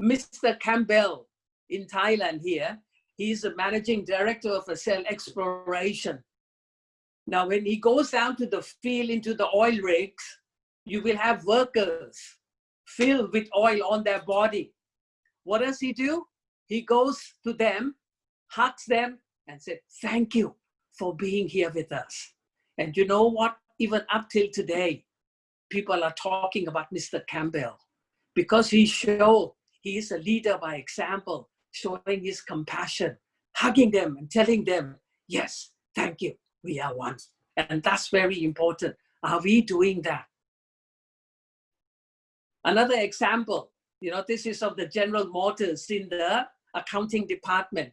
Mr. Campbell in Thailand here, he's the managing director of a cell exploration. Now, when he goes down to the field into the oil rigs, you will have workers filled with oil on their body. What does he do? He goes to them, hugs them, and said, "Thank you for being here with us." And you know what? Even up till today, people are talking about Mr. Campbell because he is a leader by example, showing his compassion, hugging them and telling them, yes, thank you, we are one. And that's very important. Are we doing that? Another example, this is of the General Motors in the accounting department.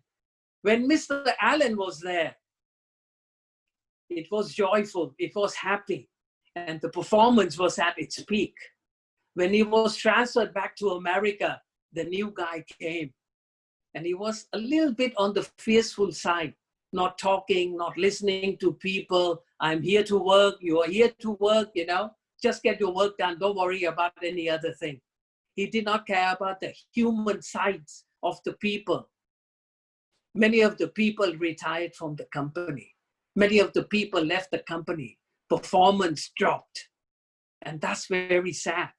When Mr. Allen was there, it was joyful, it was happy, and the performance was at its peak. When he was transferred back to America, the new guy came, and he was a little bit on the fearful side, not talking, not listening to people. I'm here to work, you are here to work, just get your work done, don't worry about any other thing. He did not care about the human sides of the people. Many of the people retired from the company. Many of the people left the company. Performance dropped. And that's very sad.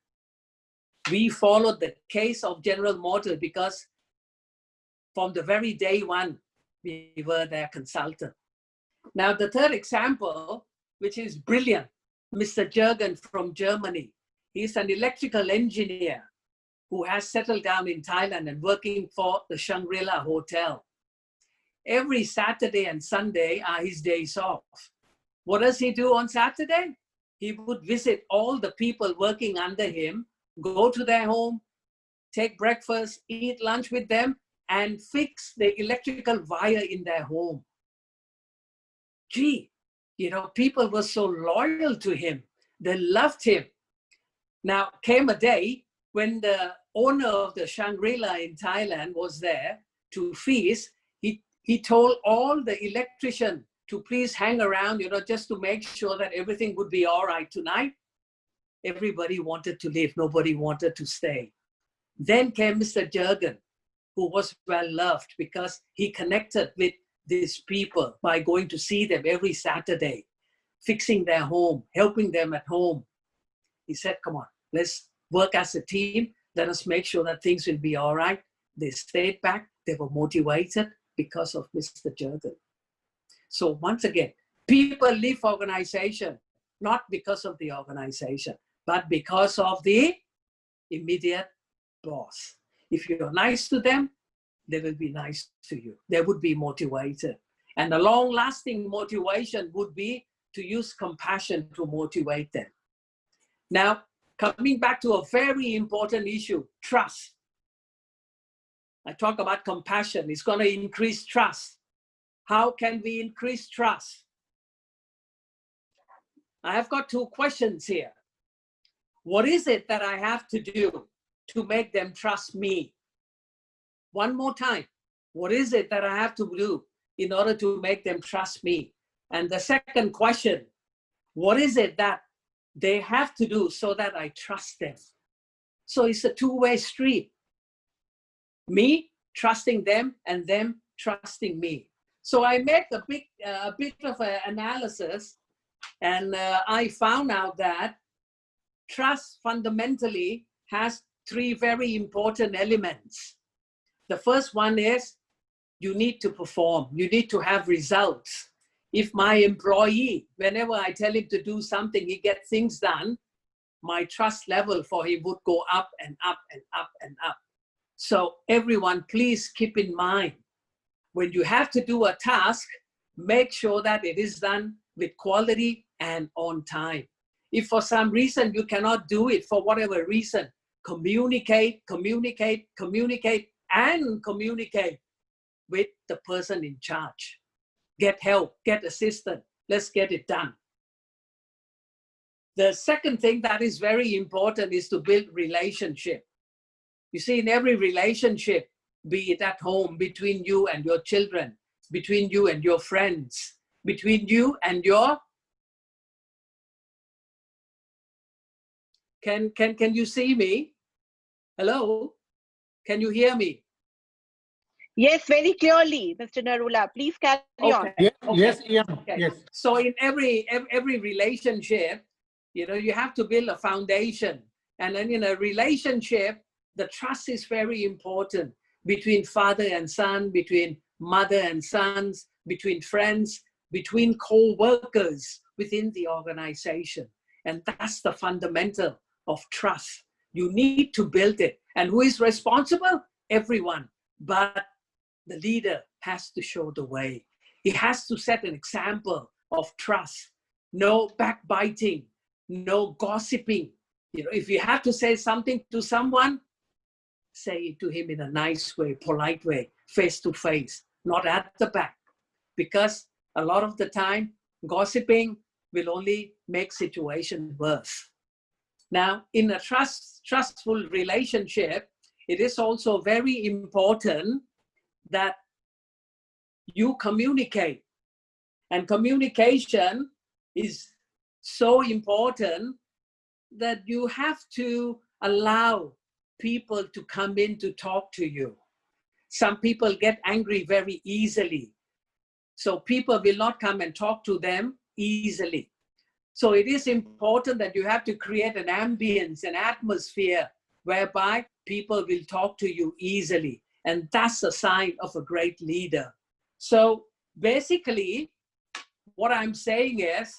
We followed the case of General Motors because from the very day one, we were their consultant. Now, the third example, which is brilliant, Mr. Jurgen from Germany. He's an electrical engineer who has settled down in Thailand and working for the Shangri-La Hotel. Every Saturday and Sunday are his days off. What does he do on Saturday? He would visit all the people working under him, go to their home, take breakfast, eat lunch with them, and fix the electrical wire in their home. Gee, people were so loyal to him. They loved him. Now, came a day when the owner of the Shangri-La in Thailand was there to feast. He told all the electricians to please hang around, just to make sure that everything would be all right tonight. Everybody wanted to leave. Nobody wanted to stay. Then came Mr. Jurgen, who was well loved because he connected with these people by going to see them every Saturday, fixing their home, helping them at home. He said, come on, let's work as a team. Let us make sure that things will be all right. They stayed back. They were motivated because of Mr. Jurgen. So once again, people leave organization, not because of the organization, but because of the immediate boss. If you're nice to them, they will be nice to you. They would be motivated. And the long-lasting motivation would be to use compassion to motivate them. Now, coming back to a very important issue, trust. I talk about compassion. It's going to increase trust. How can we increase trust? I have got two questions here. What is it that I have to do to make them trust me? One more time. What is it that I have to do in order to make them trust me? And the second question, what is it that they have to do so that I trust them? So it's a two-way street. Me trusting them and them trusting me. So I made a bit of an analysis, and I found out that trust fundamentally has three very important elements. The first one is you need to perform. You need to have results. If my employee, whenever I tell him to do something, he gets things done, my trust level for him would go up and up and up and up. So everyone, please keep in mind, when you have to do a task, make sure that it is done with quality and on time. If for some reason you cannot do it, for whatever reason, communicate, communicate, communicate, and communicate with the person in charge. Get help, get assistance. Let's get it done. The second thing that is very important is to build relationship. You see, in every relationship, be it at home, between you and your children, between you and your friends, between you and your... Can you see me? Hello? Can you hear me? Yes, very clearly, Mr. Narula. Please carry on. Yes, Okay. yes, Ian. Okay. Yes. So in every relationship, you have to build a foundation. And then in a relationship, the trust is very important between father and son, between mother and sons, between friends, between co-workers within the organization. And that's the fundamental of trust. You need to build it. And who is responsible? Everyone. But the leader has to show the way. He has to set an example of trust, no backbiting, no gossiping. You know, if you have to say something to someone, say it to him in a nice way, polite way, face to face, not at the back. Because a lot of the time, gossiping will only make situation worse. Now, in a trustful relationship, it is also very important that you communicate. And communication is so important that you have to allow people to come in to talk to you. Some people get angry very easily. So people will not come and talk to them easily. So it is important that you have to create an ambience, an atmosphere whereby people will talk to you easily. And that's a sign of a great leader. So basically, what I'm saying is,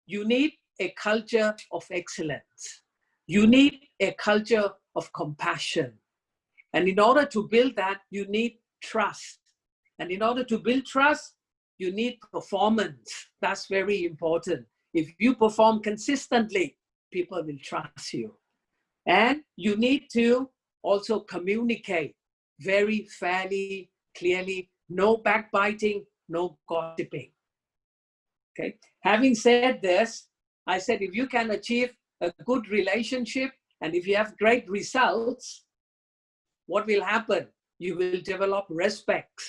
you need a culture of excellence. You need a culture of compassion. And in order to build that, you need trust. And in order to build trust, you need performance. That's very important. If you perform consistently, people will trust you. And you need to also communicate very fairly, clearly, no backbiting, no gossiping. Okay. Having said this, I said, if you can achieve a good relationship and if you have great results, what will happen? You will develop respect.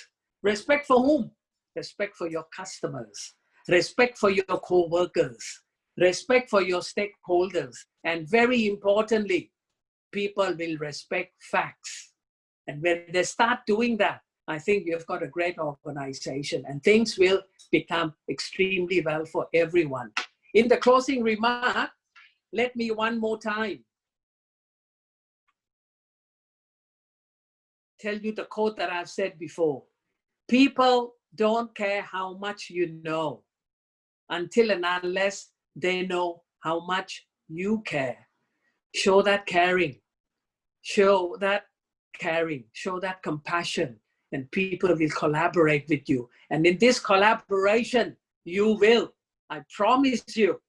Respect for whom? Respect for your customers, respect for your co-workers, respect for your stakeholders. And very importantly, people will respect facts. And when they start doing that, I think you've got a great organization and things will become extremely well for everyone. In the closing remark, let me one more time tell you the quote that I've said before. People don't care how much you know until and unless they know how much you care. Show that caring, show that caring, show that compassion, and people will collaborate with you. And in this collaboration, you will, I promise you,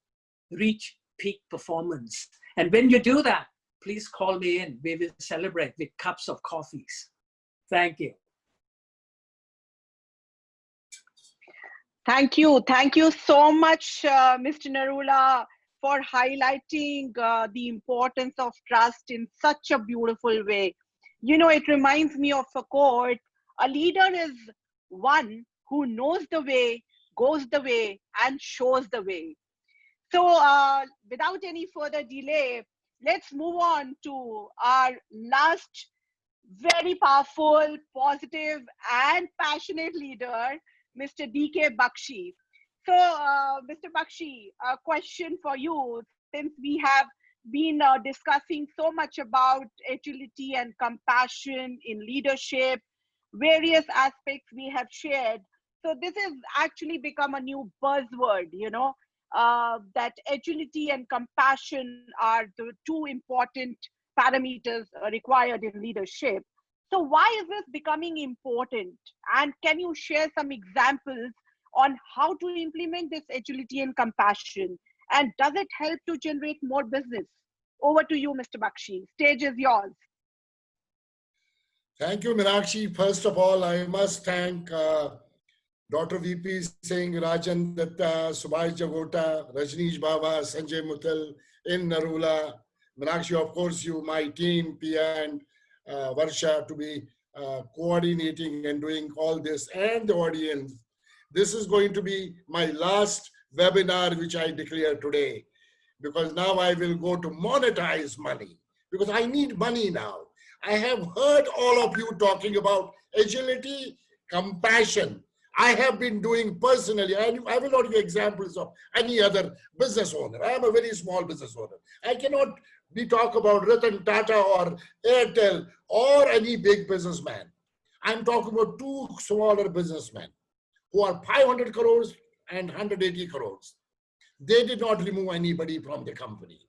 reach peak performance. And when you do that, please call me in. We will celebrate with cups of coffees. Thank you. Thank you. Thank you so much, Mr. Narula, for highlighting the importance of trust in such a beautiful way. You know, it reminds me of a quote, a leader is one who knows the way, goes the way, and shows the way. So without any further delay, let's move on to our last very powerful, positive, and passionate leader, Mr. D.K. Bakshi. So, Mr. Bakshi, a question for you, since we have been discussing so much about agility and compassion in leadership, various aspects we have shared. So this has actually become a new buzzword, you know, that agility and compassion are the two important parameters required in leadership. So why is this becoming important? And can you share some examples on how to implement this agility and compassion? And does it help to generate more business? Over to you, Mr. Bakshi. Stage is yours. Thank you, Meenakshi. First of all, I must thank Dr. VP Singh, Rajan, Dutta, Subhash, Jagota, Rajneesh, Bawa, Sanjay, Muthal, in Narula. Meenakshi, of course, you, my team, Pia and Varsha, to be coordinating and doing all this, and the audience. This is going to be my last webinar, which I declare today, because now I will go to monetize money, because I need money now. I have heard all of you talking about agility, compassion. I have been doing personally, and I will not give examples of any other business owner. I am a very small business owner. I cannot be talk about Ratan Tata or Airtel or any big businessman. I'm talking about two smaller businessmen who are 500 crores and 180 crores. They did not remove anybody from the company.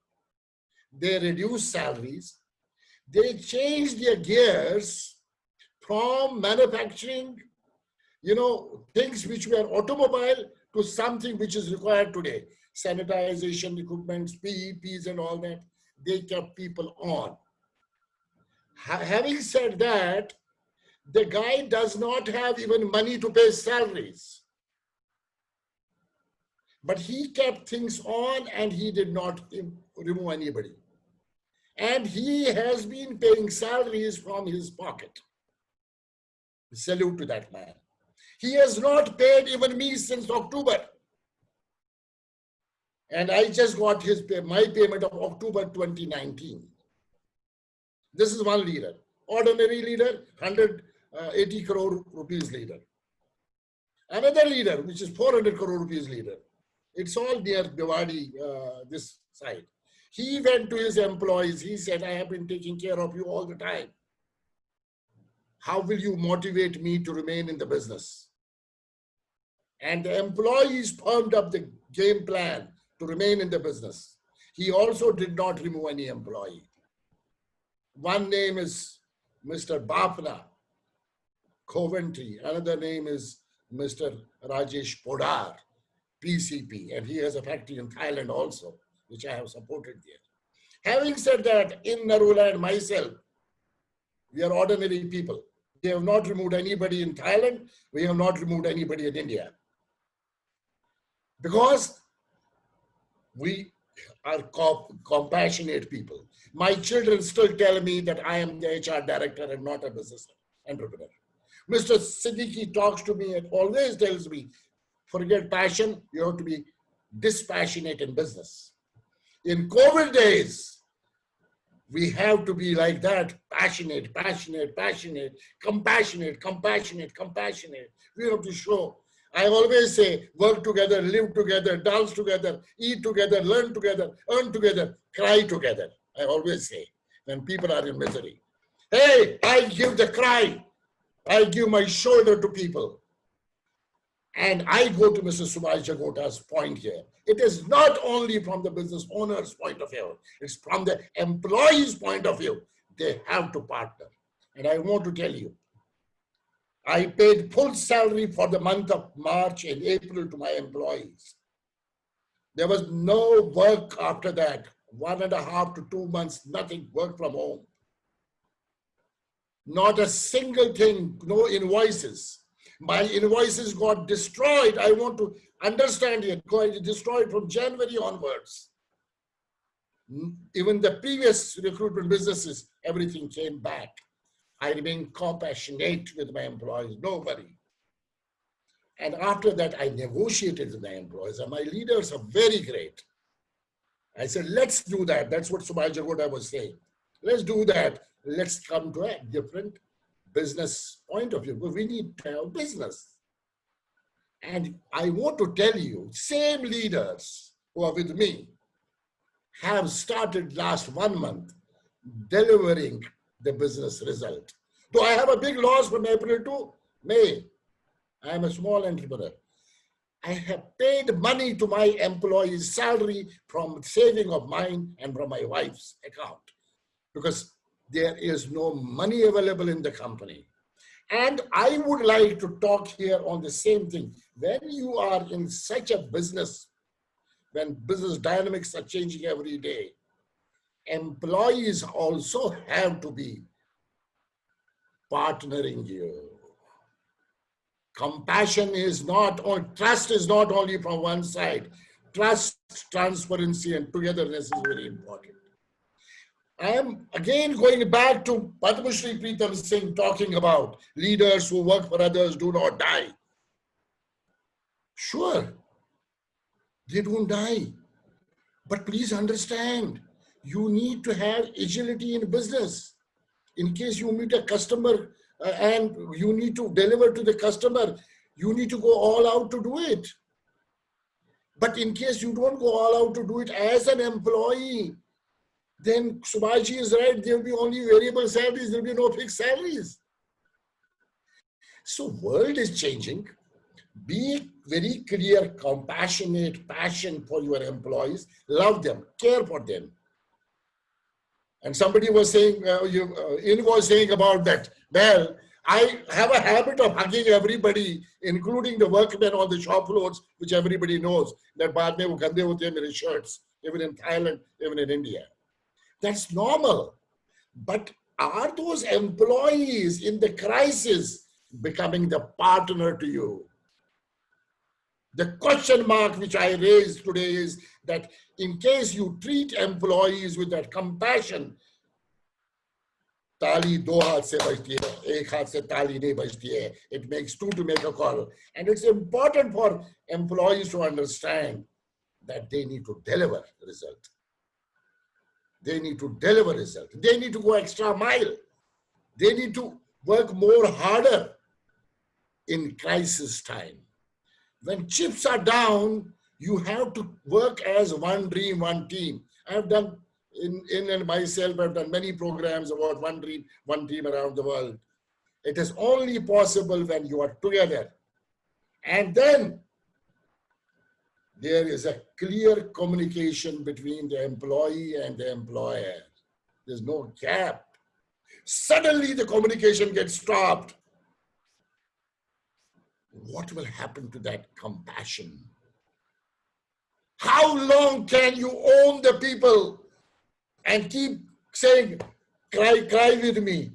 They reduced salaries. They changed their gears from manufacturing, you know, things which were automobile to something which is required today. Sanitization equipment, PEPs and all that, they kept people on. Having said that, the guy does not have even money to pay salaries. But he kept things on and he did not remove anybody. And he has been paying salaries from his pocket. Salute to that man. He has not paid even me since October. And I just got my payment of October 2019. This is one leader. Ordinary leader, 180 crore rupees leader. Another leader, which is 400 crore rupees leader. It's all near Bawadi, this side. He went to his employees. He said, I have been taking care of you all the time. How will you motivate me to remain in the business? And the employees firmed up the game plan to remain in the business. He also did not remove any employee. One name is Mr. Bafna Coventry. Another name is Mr. Rajesh Podar, PCP. And he has a factory in Thailand also, which I have supported there. Having said that, in Narula and myself, we are ordinary people. We have not removed anybody in Thailand. We have not removed anybody in India. Because we are compassionate people. My children still tell me that I am the HR director and not a business entrepreneur. Mr. Siddiqui talks to me and always tells me, forget passion, you have to be dispassionate in business. In COVID days, we have to be like that, passionate, passionate, passionate, compassionate, compassionate, compassionate. We have to show. I always say, work together, live together, dance together, eat together, learn together, earn together, cry together. I always say, when people are in misery. Hey, I give the cry. I give my shoulder to people. And I go to Mr. Subhash Jagota's point here. It is not only from the business owner's point of view, it's from the employee's point of view. They have to partner. And I want to tell you, I paid full salary for the month of March and April to my employees. There was no work after that. 1.5 to 2 months, nothing, work from home. Not a single thing, no invoices. My invoices got destroyed. I want to understand it. Got destroyed from January onwards. Even the previous recruitment businesses, everything came back. I remain compassionate with my employees, nobody. And after that, I negotiated with my employees, and my leaders are very great. I said, let's do that. That's what Subhash Jagota was saying. Let's do that. Let's come to a different business point of view, because we need to have business. And I want to tell you, same leaders who are with me have started last 1 month delivering the business result. Though I have a big loss from April to May, I am a small entrepreneur. I have paid money to my employees' salary from saving of mine and from my wife's account, because there is no money available in the company. And I would like to talk here on the same thing. When you are in such a business, when business dynamics are changing every day, employees also have to be partnering you. Compassion is not, or trust is not only from one side. Trust, transparency, and togetherness is very important. I am again going back to Padma Shri Pritam Singh talking about leaders who work for others do not die. Sure, they don't die. But please understand, you need to have agility in business. In case you meet a customer and you need to deliver to the customer, you need to go all out to do it. But in case you don't go all out to do it as an employee, then Subhashi is right, there will be only variable salaries, there will be no fixed salaries. So world is changing. Be very clear, compassionate, passion for your employees, love them, care for them. And somebody was saying, In was saying about that, well, I have a habit of hugging everybody, including the workmen on the shop floors, which everybody knows that baad mein wo gande hote hain mere shirts, even in Thailand, even in India. That's normal. But are those employees in the crisis becoming the partner to you? The question mark which I raised today is that in case you treat employees with that compassion, ताली दो हाथ से बजती है, एक हाथ से ताली नहीं बजती है. It makes two to make a call. And it's important for employees to understand that they need to deliver result. They need to deliver result. They need to go extra mile. They need to work more harder in crisis time. When chips are down, you have to work as one dream, one team. I've done in and myself, I've done many programs about one dream, one team around the world. It is only possible when you are together. And then there is a clear communication between the employee and the employer. There's no gap. Suddenly the communication gets stopped. What will happen to that compassion? How long can you own the people and keep saying, cry, cry with me?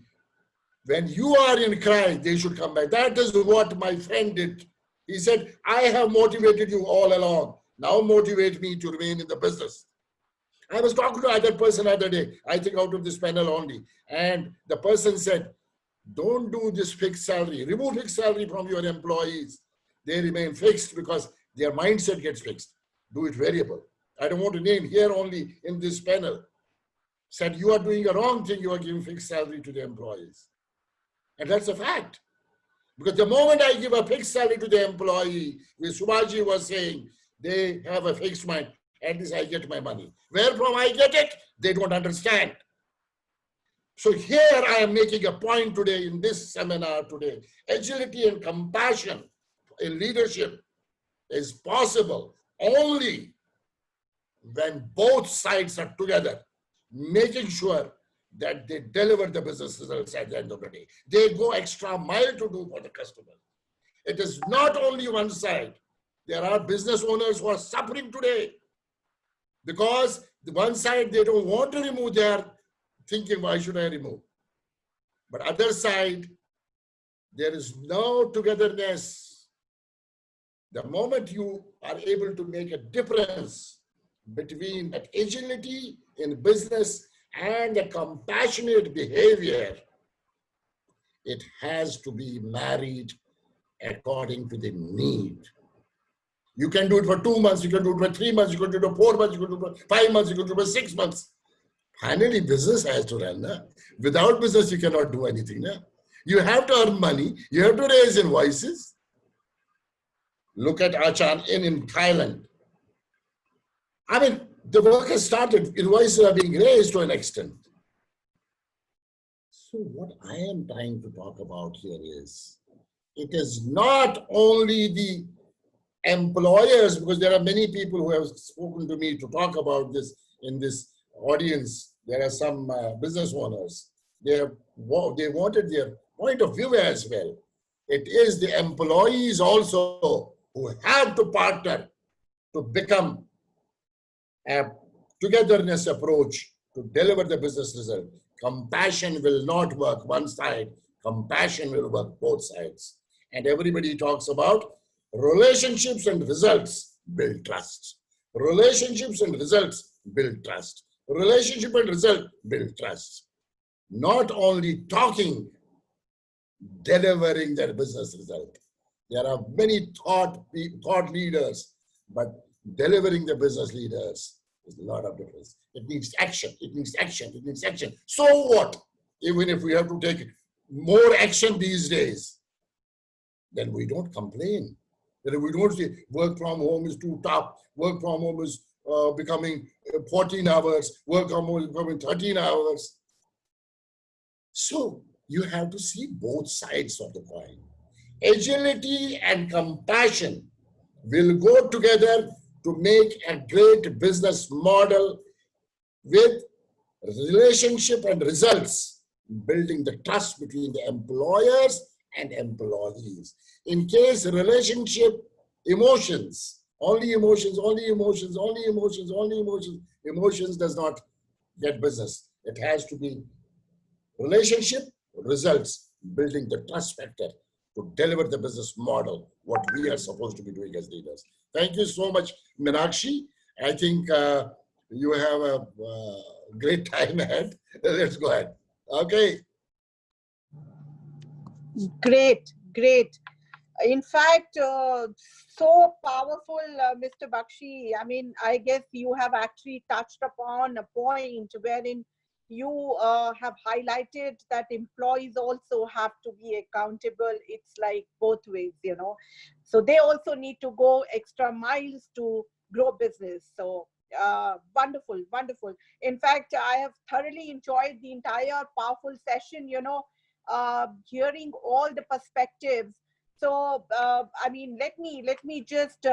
When you are in cry, they should come back. That is what my friend did. He said, I have motivated you all along. Now motivate me to remain in the business. I was talking to another person the other day, I think out of this panel only. And the person said, don't do this fixed salary. Remove fixed salary from your employees. They remain fixed because their mindset gets fixed. Do it variable. I don't want to name here only in this panel. Said you are doing a wrong thing. You are giving fixed salary to the employees. And that's a fact. Because the moment I give a fixed salary to the employee, which Subhash was saying, they have a fixed mind. At least I get my money. Where from I get it? They don't understand. So here I am making a point today in this seminar today. Agility and compassion in leadership is possible only when both sides are together, making sure that they deliver the business results at the end of the day. They go extra mile to do for the customer. It is not only one side. There are business owners who are suffering today because the one side they don't want to remove, they are thinking, why should I remove? But other side, there is no togetherness. The moment you are able to make a difference between that agility in business and the compassionate behavior, it has to be married according to the need. You can do it for 2 months, you can do it for 3 months, you can do it for 4 months, you can do it for 5 months, you can do it for 6 months. Finally, business has to run. Na? Without business, you cannot do anything. Na? You have to earn money. You have to raise invoices. Look at Achan in Thailand. I mean, the work has started. Invoices are being raised to an extent. So what I am trying to talk about here is, it is not only the employers, because there are many people who have spoken to me to talk about this in this audience. There are some business owners. They wanted their point of view as well. It is the employees also who have to partner to become a togetherness approach to deliver the business result. Compassion will not work one side. Compassion will work both sides. And everybody talks about relationships and results build trust. Relationships and results build trust. Relationship and result build trust. Not only talking, delivering their business result. There are many thought leaders, but delivering the business leaders is a lot of difference. It needs action. It needs action. It needs action. So what? Even if we have to take more action these days, then we don't complain. Then we don't say work from home is too tough. Work from home is becoming 14 hours. Work from home is becoming 13 hours. So you have to see both sides of the coin. Agility and compassion will go together to make a great business model with relationship and results building the trust between the employers and employees. In case relationship, emotions, only emotions, only emotions, only emotions, only emotions, emotions does not get business. It has to be relationship, results, building the trust factor to deliver the business model, what we are supposed to be doing as leaders. Thank you so much, Meenakshi. I think you have a great time ahead. Let's go ahead. Okay. Great, great. In fact, so powerful, Mr. Bakshi. I mean, I guess you have actually touched upon a point wherein you have highlighted that employees also have to be accountable. It's like both ways, you know. So they also need to go extra miles to grow business. So wonderful, wonderful. In fact, I have thoroughly enjoyed the entire powerful session, you know, hearing all the perspectives. So, I mean, let me just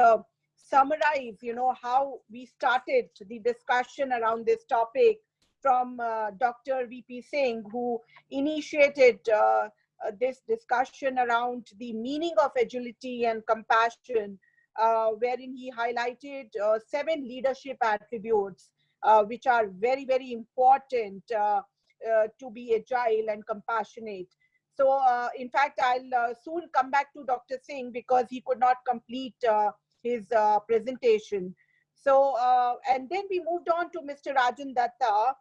summarize, you know, how we started the discussion around this topic from Dr. VP Singh, who initiated this discussion around the meaning of agility and compassion, wherein he highlighted 7 leadership attributes, which are very, very important to be agile and compassionate. So, in fact, I'll soon come back to Dr. Singh because he could not complete his presentation. So, and then we moved on to Mr. Rajan Dutta,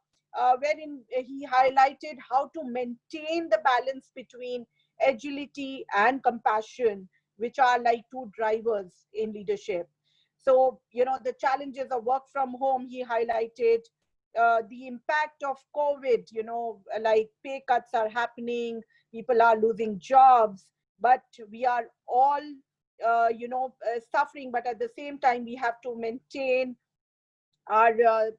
wherein he highlighted how to maintain the balance between agility and compassion, which are like 2 drivers in leadership. So, you know, the challenges of work from home, he highlighted the impact of COVID, you know, like pay cuts are happening, people are losing jobs, but we are all, suffering. But at the same time, we have to maintain our, the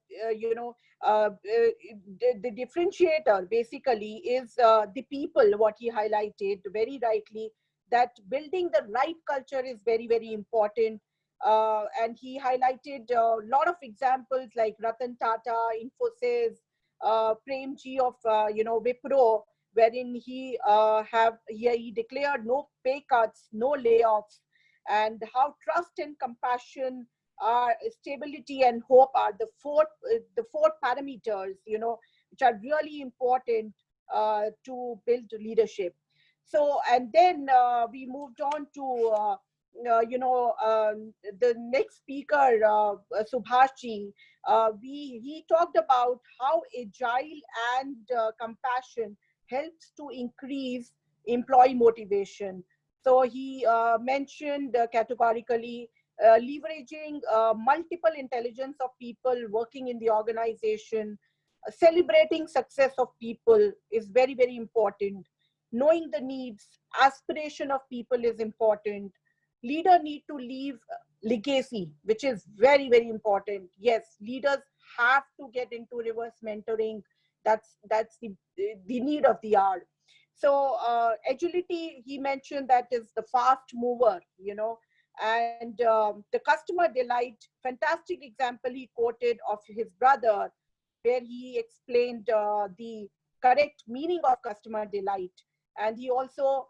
differentiator basically is the people, what he highlighted very rightly, that building the right culture is very, very important. And he highlighted a lot of examples like Ratan Tata, Infosys, Premji of, Wipro, wherein he declared no pay cuts, no layoffs, and how trust and compassion, stability and hope are the four parameters, you know, which are really important to build leadership. So, and then we moved on to the next speaker, Subhash. He talked about how agile and compassion helps to increase employee motivation. So he mentioned categorically leveraging multiple intelligence of people working in the organization, celebrating success of people is very, very important. Knowing the needs, aspiration of people is important. Leader need to leave legacy, which is very, very important. Yes, leaders have to get into reverse mentoring. That's the need of the hour. So agility, he mentioned that is the fast mover, you know, and the customer delight, fantastic example he quoted of his brother, where he explained the correct meaning of customer delight. And he also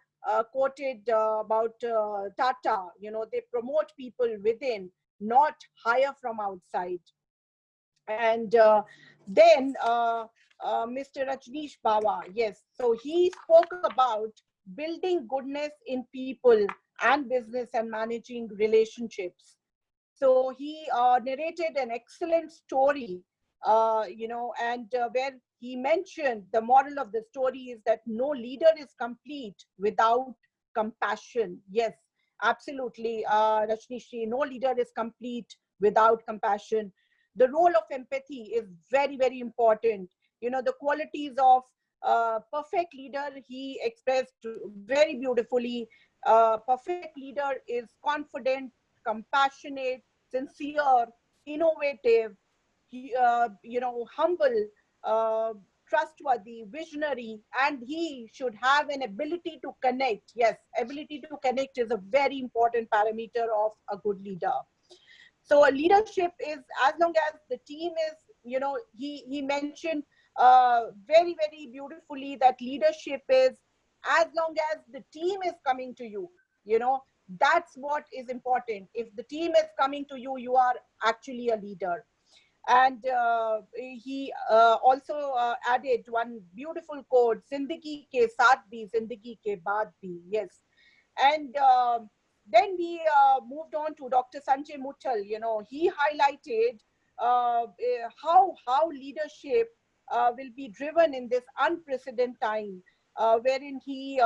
quoted about Tata, you know, they promote people within, not hire from outside. And then Mr. Rajneesh Bawa, yes, so he spoke about building goodness in people and business and managing relationships. So he narrated an excellent story, and where he mentioned the moral of the story is that no leader is complete without compassion. Yes, absolutely, Rajneesh, no leader is complete without compassion. The role of empathy is very, very important. You know, the qualities of perfect leader, he expressed very beautifully. Perfect leader is confident, compassionate, sincere, innovative, humble, uh, trustworthy, visionary, and he should have an ability to connect. Yes, ability to connect is a very important parameter of a good leader. So leadership is, as long as the team is, he mentioned very, very beautifully that leadership is, as long as the team is coming to you, you know, that's what is important. If the team is coming to you, you are actually a leader. And he also added one beautiful quote, Zindagi ke saath bhi, Zindagi ke baad bhi. Yes. And then we moved on to Dr. Sanjay Muthal. You know, he highlighted how leadership will be driven in this unprecedented time, wherein he,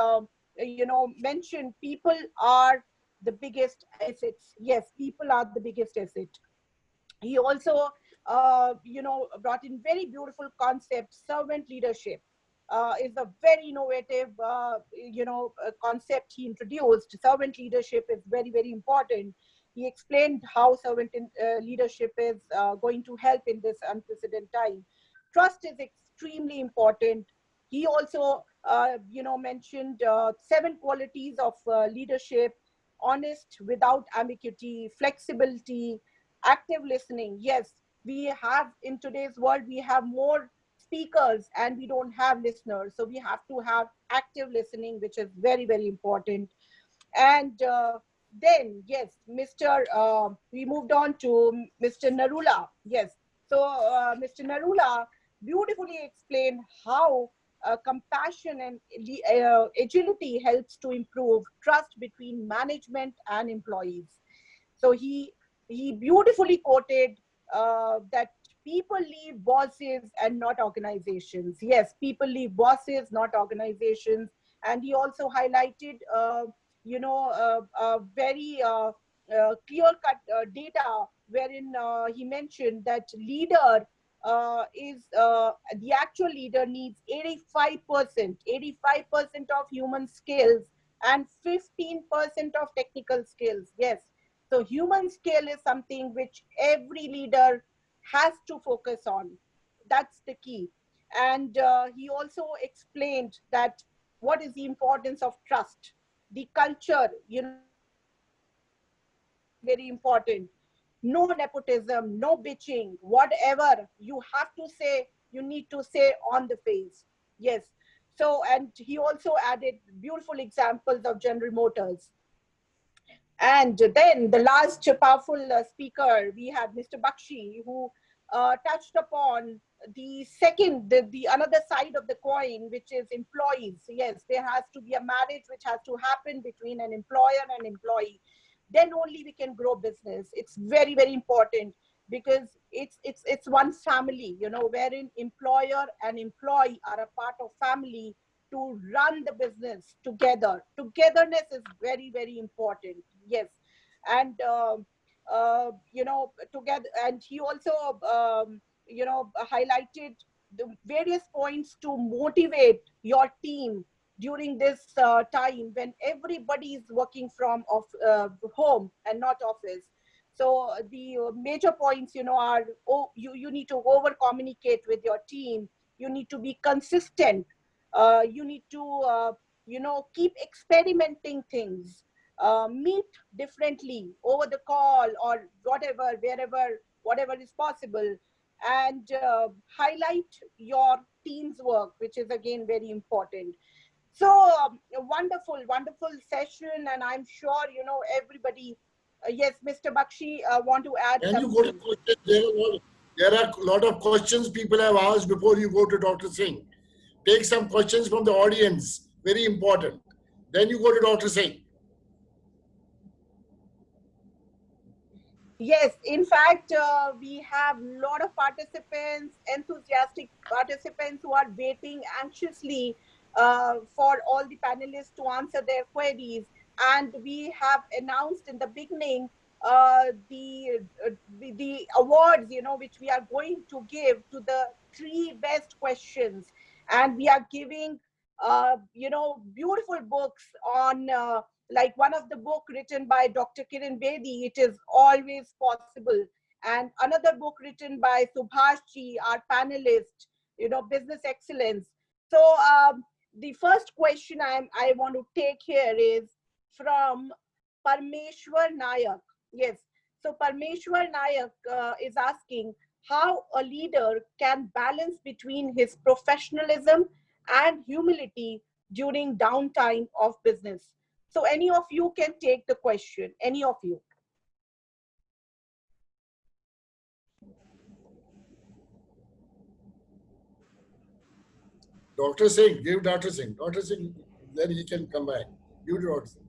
you know, mentioned people are the biggest assets. Yes, people are the biggest asset. He also, you know, brought in very beautiful concept. Servant leadership is a very innovative, you know, concept he introduced. Servant leadership is very, very important. He explained how servant leadership is going to help in this unprecedented time. Trust is extremely important. He also, you know, mentioned 7 qualities of leadership: honest without ambiguity, flexibility, active listening. Yes, we have, in today's world, we have more speakers and we don't have listeners. So we have to have active listening, which is very, very important. And then, yes, we moved on to Mr. Narula. Yes. So Mr. Narula beautifully explained how compassion and agility helps to improve trust between management and employees. So he beautifully quoted that people leave bosses and not organizations. Yes, people leave bosses, not organizations. And he also highlighted, you know, very clear-cut data, wherein he mentioned that leader the actual leader needs 85% of human skills and 15% of technical skills. Yes. So human skill is something which every leader has to focus on. That's the key. And he also explained that what is the importance of trust. The culture, you know, of trust is very, very important. No nepotism, no bitching, whatever you have to say, you need to say on the face. Yes. So, and he also added beautiful examples of General Motors. And then the last powerful speaker, we had Mr. Bakshi, who touched upon the another side of the coin, which is employees. Yes, there has to be a marriage which has to happen between an employer and employee. Then only we can grow business. It's very, very important, because it's one family, you know, wherein employer and employee are a part of family to run the business together. Togetherness is very, very important. Yes. And you know, together. And he also you know, highlighted the various points to motivate your team during this time when everybody is working from home and not office. So the major points, you know, are, oh, you need to over communicate with your team. You need to be consistent. You need to you know, keep experimenting things. Meet differently over the call or whatever, wherever, whatever is possible. And highlight your team's work, which is again very important. So a wonderful, wonderful session, and I'm sure, you know, everybody. Yes, Mr. Bakshi, want to add Can you go to something? questions? There are a lot of questions people have asked before you go to Dr. Singh. Take some questions from the audience, very important. Then you go to Dr. Singh. Yes, in fact, we have a lot of participants, enthusiastic participants, who are waiting anxiously for all the panelists to answer their queries. And we have announced in the beginning the awards, you know, which we are going to give to the 3 best questions. And we are giving, you know, beautiful books on like one of the book written by Dr. Kiran Bedi, It Is Always Possible. And another book written by Subhash ji, our panelist, you know, Business Excellence. So the first question I want to take here is from Parmeshwar Nayak. Yes. So Parmeshwar Nayak is asking, how a leader can balance between his professionalism and humility during downtime of business. So any of you can take the question, any of you. Dr. Singh, give Dr. Singh. Dr. Singh, then he can come back. You, Dr. Singh.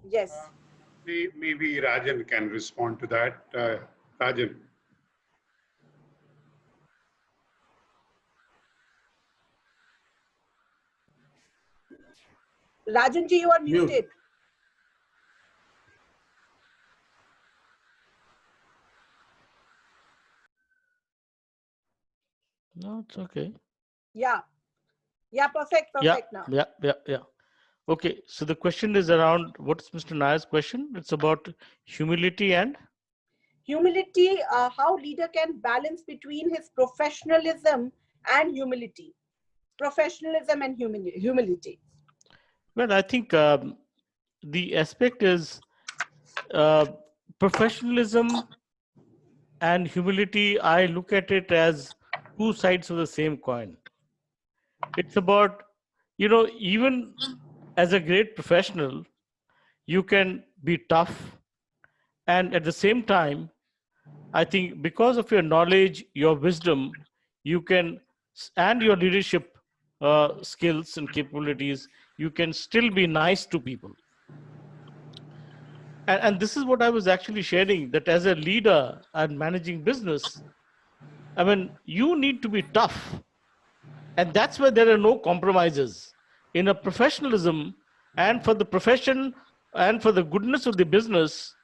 Yes. Maybe Rajan can respond to that. Rajan. Rajan ji, you are muted. No, it's okay. Yeah. Yeah, perfect now. Yeah. Okay, so the question is around, what's Mr. Nair's question? It's about humility and? Humility, how leader can balance between his professionalism and humility. Professionalism and humility. Well, I think the aspect is professionalism and humility. I look at it as two sides of the same coin. It's about, even as a great professional, you can be tough. And at the same time, I think because of your knowledge, your wisdom, you can, and your leadership skills and capabilities, you can still be nice to people. And this is what I was actually sharing, that as a leader and managing business, I mean, you need to be tough. And that's where there are no compromises. In a professionalism and for the profession and for the goodness of the business,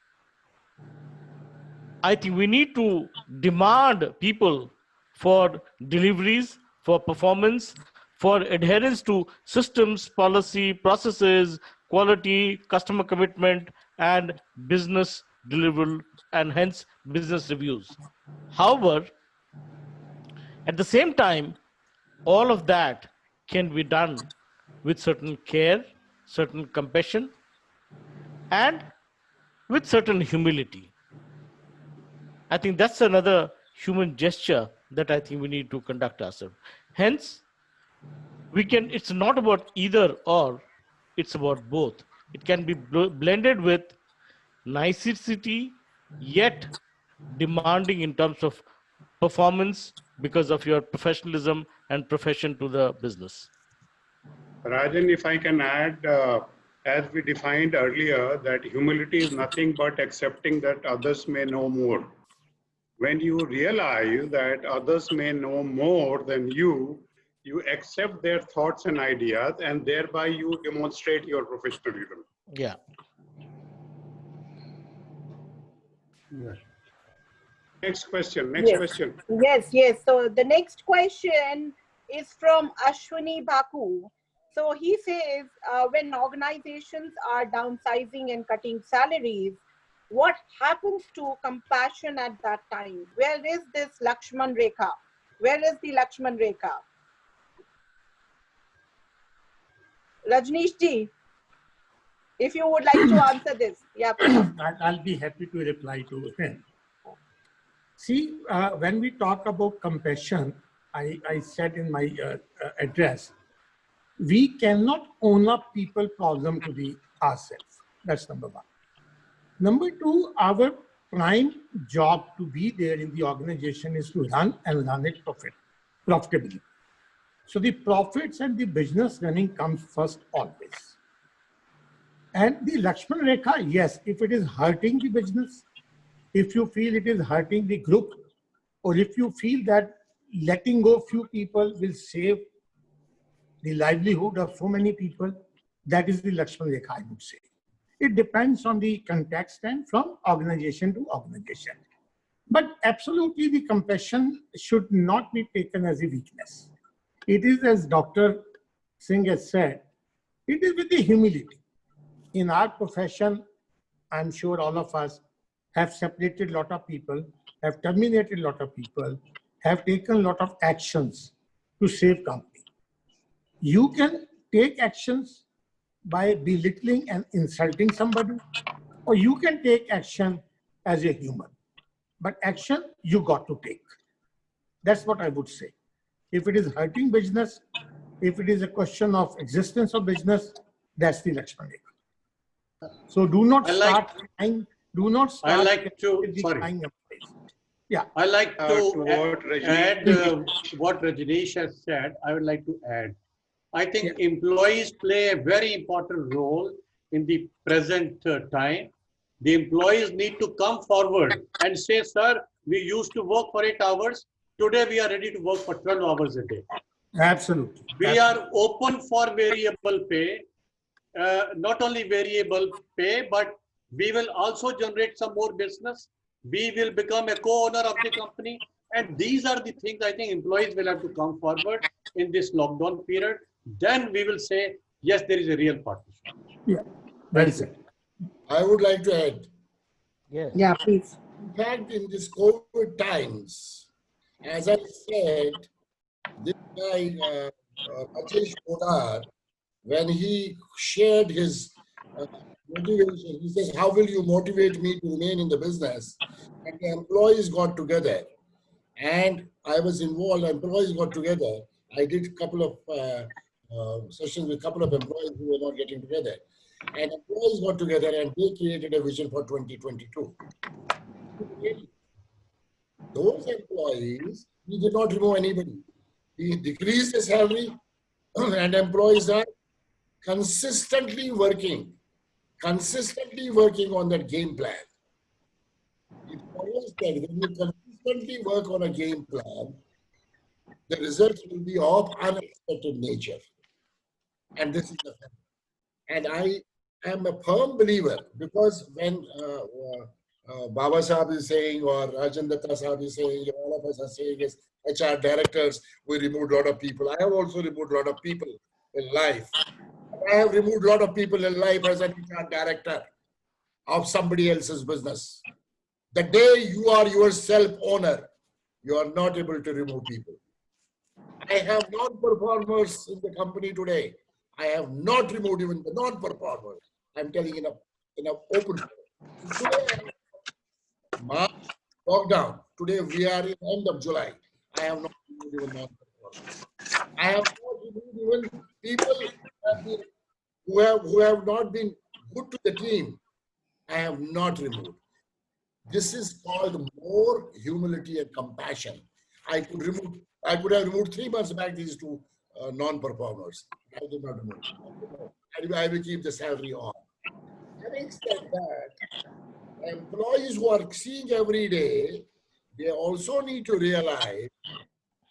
I think we need to demand people for deliveries, for performance, for adherence to systems, policy, processes, quality, customer commitment, and business deliverable, and hence business reviews. However, at the same time, all of that can be done with certain care, certain compassion, and with certain humility. I think that's another human gesture that I think we need to conduct ourselves. Hence, it's not about either or, it's about both. It can be blended with nicety, yet demanding in terms of performance because of your professionalism and profession to the business. Rajan, if I can add, as we defined earlier, that humility is nothing but accepting that others may know more. When you realize that others may know more than you accept their thoughts and ideas, and thereby you demonstrate your professionalism. Yeah. Next question. Yes. So the next question is from Ashwini Baku. So he says, when organizations are downsizing and cutting salaries, what happens to compassion at that time? Where is this Lakshman Rekha? Where is the Lakshman Rekha? Rajneesh ji, if you would like to answer this. Yeah, please. I'll be happy to reply to him. See, when we talk about compassion, I said in my address, we cannot own up people problem to the ourselves. That's number one. Number two, our prime job to be there in the organization is to run and run it profitably. So the profits and the business running comes first always. And the Lakshman Rekha, yes, if it is hurting the business, if you feel it is hurting the group, or if you feel that letting go few people will save the livelihood of so many people, that is the Lakshman Rekha, I would say. It depends on the context and from organization to organization. But absolutely the compassion should not be taken as a weakness. It is, as Dr. Singh has said, it is with the humility. In our profession, I'm sure all of us have separated a lot of people, have terminated a lot of people, have taken a lot of actions to save company. You can take actions by belittling and insulting somebody, or you can take action as a human. But action you got to take. That's what I would say. If it is hurting business, if it is a question of existence of business, that's the Lakshman Rekha. So do not start trying. Do not start. I like to. Sorry. Yeah. I like to add what Rajneesh Rajneesh has said. I would like to add. I think employees play a very important role in the present time. The employees need to come forward and say, sir, we used to work for 8 hours. Today we are ready to work for 12 hours a day. Absolutely. We are open for variable pay. Not only variable pay, but we will also generate some more business. We will become a co-owner of the company. And these are the things I think employees will have to come forward in this lockdown period. Then we will say, yes, there is a real partnership. Yeah, well said. I would like to add. Yes. Yeah, please. In fact, in this COVID times, as I said, this guy, Rajesh Kodar, when he shared his motivation, he says, how will you motivate me to remain in the business? And the employees got together. And I was involved, employees got together. I did a couple of sessions with a couple of employees who were not getting together. And employees got together and they created a vision for 2022. Those employees, we did not remove anybody. We decreased the salary and employees are consistently working on that game plan. It always said when you consistently work on a game plan, the results will be of unexpected nature. And this is the fact. And I am a firm believer because when Bawa Sahab is saying or Rajan Dutta Sahab is saying, all of us are saying as HR directors, we removed a lot of people. I have also removed a lot of people in life. I have removed a lot of people in life as an HR director of somebody else's business. The day you are yourself owner, you are not able to remove people. I have non-performers in the company today. I have not removed even the non-performers. I'm telling you in an open way. March lockdown. Today we are in end of July. I have not removed even non-performers. I have not removed even people who have not been good to the team. I have not removed. This is called more humility and compassion. I could have removed 3 months back these two non-performers. I did not remove them. I will keep the salary on. Having said that, employees who are seeing every day, they also need to realize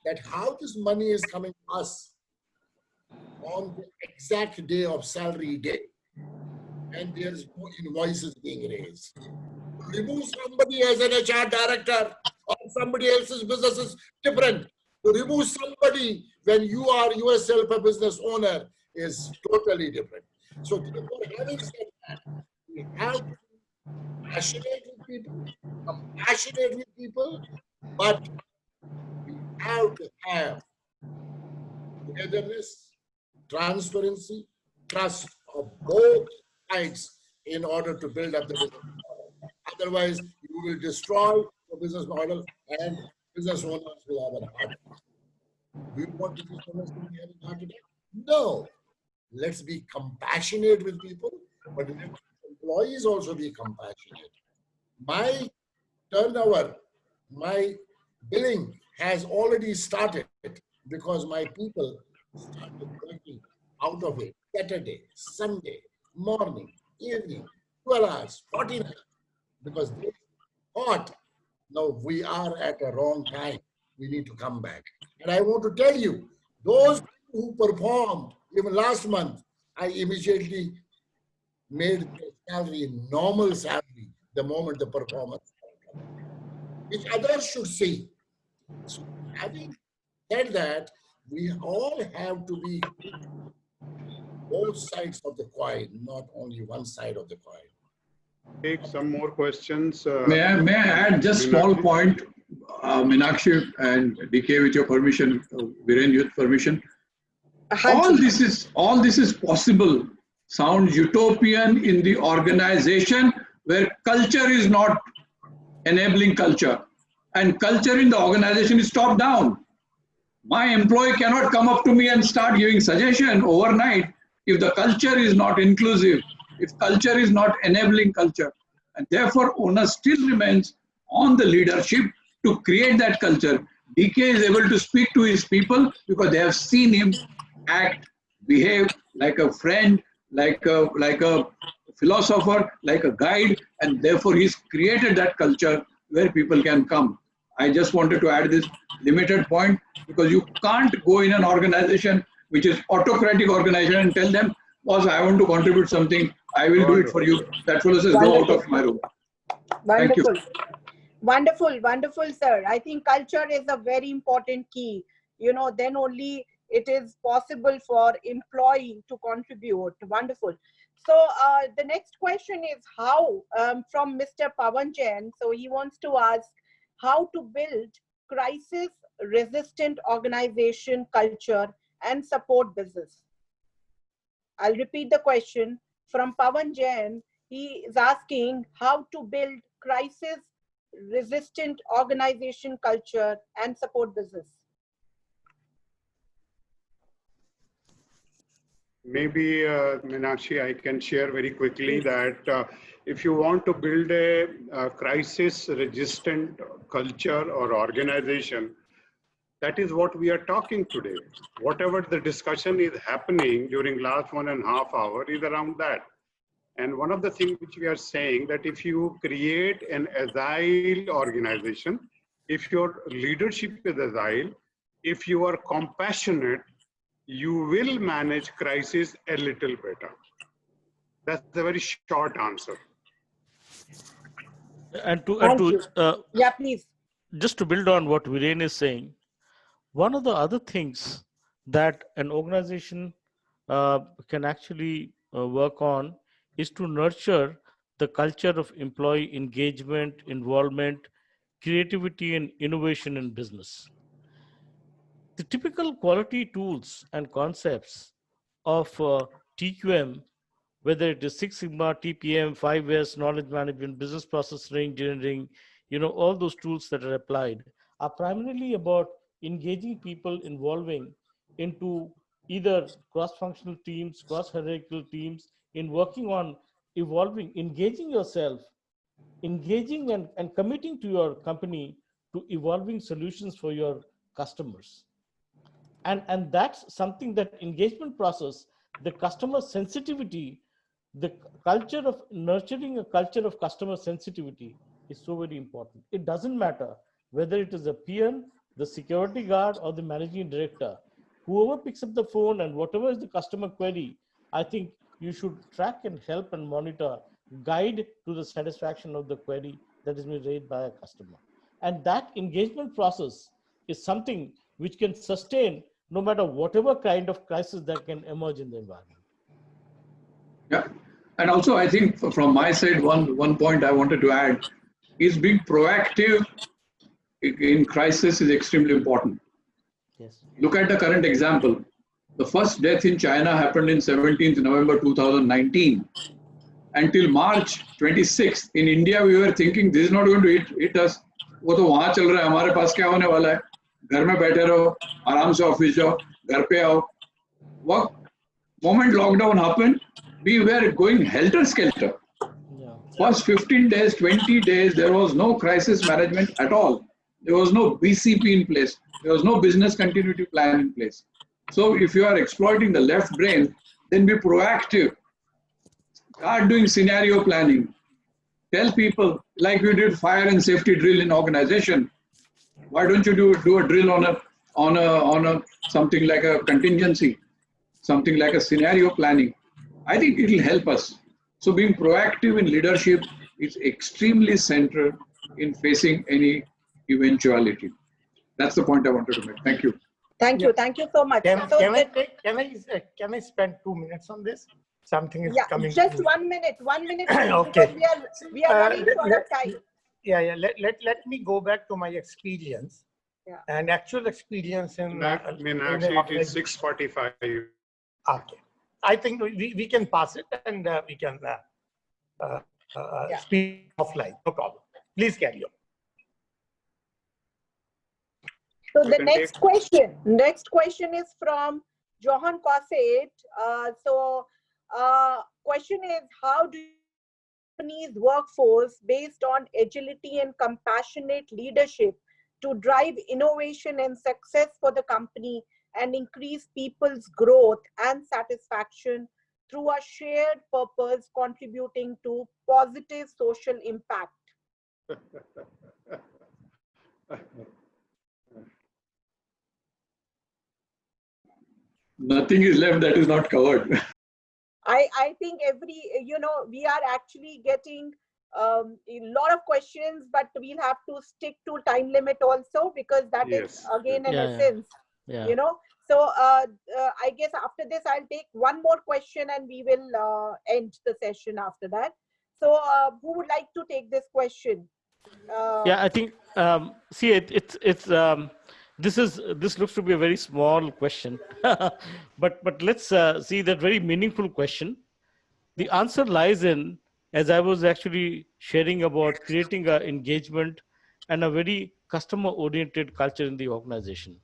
that how this money is coming to us on the exact day of salary day. And there's no invoices being raised. Remove somebody as an HR director of somebody else's business is different. To remove somebody when you are yourself a business owner is totally different. So therefore, having said that, we have to be passionate with people, compassionate with people, but we have to have togetherness, transparency, trust of both sides in order to build up the business model. Otherwise, you will destroy the business model and business owners will have a heart attack. Do you want business owners to be having a heart attack? No. Let's be compassionate with people, but let employees also be compassionate. My turnover, my billing has already started because my people started working out of it. Saturday, Sunday, morning, evening, 12 hours, 14 hours, because they thought, no, we are at a wrong time. We need to come back. And I want to tell you, those who performed, even last month, I immediately made the salary normal salary the moment the performance started, which others should see. So having said that, we all have to be both sides of the coin, not only one side of the coin. Take some more questions. May I add just small point, Meenakshi and DK, with your permission, Viren, with permission. All this is possible. Sounds utopian in the organization where culture is not enabling culture. And culture in the organization is top down. My employee cannot come up to me and start giving suggestion overnight if the culture is not inclusive, if culture is not enabling culture. And therefore, onus still remains on the leadership to create that culture. DK is able to speak to his people because they have seen him act, behave like a friend, like a philosopher, like a guide, and therefore he's created that culture where people can come. I just wanted to add this limited point because you can't go in an organization which is autocratic organization and tell them, boss, I want to contribute something, I will do it for you. That fellow says, go out of my room. Thank you. Wonderful. Wonderful, wonderful, sir. I think culture is a very important key. You know, then only it is possible for employee to contribute. Wonderful. So the next question is how, from Mr. Pawan Jain. So he wants to ask how to build crisis-resistant organization culture and support business. I'll repeat the question from Pawan Jain. He is asking how to build crisis-resistant organization culture and support business. Maybe, Meenakshi, I can share very quickly that if you want to build a crisis-resistant culture or organization, that is what we are talking today. Whatever the discussion is happening during last 1.5 hours is around that. And one of the things which we are saying that if you create an agile organization, if your leadership is agile, if you are compassionate, you will manage crisis a little better. That's a very short answer. And yeah, please. Just to build on what Viren is saying, one of the other things that an organization can actually work on is to nurture the culture of employee engagement, involvement, creativity, and innovation in business. The typical quality tools and concepts of TQM, whether it is Six Sigma, TPM, 5S, knowledge management, business process engineering, all those tools that are applied are primarily about engaging people, involving into either cross-functional teams, cross-hierarchical teams, in working on evolving, engaging yourself, engaging and committing to your company to evolving solutions for your customers. And that's something, that engagement process, the customer sensitivity, the culture of nurturing a culture of customer sensitivity is so very important. It doesn't matter whether it is a PM, the security guard, or the managing director. Whoever picks up the phone and whatever is the customer query, I think you should track and help and monitor, guide to the satisfaction of the query that is being raised by a customer. And that engagement process is something which can sustain no matter whatever kind of crisis that can emerge in the environment. Yeah, and also I think from my side, one point I wanted to add is being proactive in crisis is extremely important. Yes. Look at the current example. The first death in China happened in 17th November 2019. Until March 26th, in India, we were thinking this is not going to hit us. वो तो वहाँ चल रहा है, हमारे पास क्या होने वाला है? घर में बैठे रहो, आराम से ऑफिस जाओ, घर पे आओ. What moment lockdown happened, we were going helter-skelter. Yeah. First 15 days, 20 days, there was no crisis management at all. There was no BCP in place. There was no business continuity plan in place. So if you are exploiting the left brain, then be proactive. Start doing scenario planning. Tell people, like we did fire and safety drill in organization. Why don't you do a drill on a something like a contingency, something like a scenario planning? I think it will help us. So being proactive in leadership is extremely central in facing any eventuality. That's the point I wanted to make. Thank you. Thank you. Thank you so much. Can I spend 2 minutes on this? Something is coming. Just 1 minute. 1 minute. Okay. We are running short of time. Yeah. Let me go back to my experience. Yeah. And actual experience in. Actually, it is 6:45. Okay. I think we can pass it and we can speak offline. No problem. Please carry on. So You the can next question is from Johan Quasset. Question is, how do companies workforce based on agility and compassionate leadership to drive innovation and success for the company and increase people's growth and satisfaction through a shared purpose contributing to positive social impact? Nothing is left that is not covered. I think we are actually getting a lot of questions, but we'll have to stick to time limit also, because that is Yes. again an Yeah, essence, yeah. So I guess after this, I'll take one more question and we will end the session after that. So who would like to take this question? Yeah, I think see this looks to be a very small question, but let's see that very meaningful question. The answer lies in, as I was actually sharing about creating a engagement and a very customer oriented culture in the organization.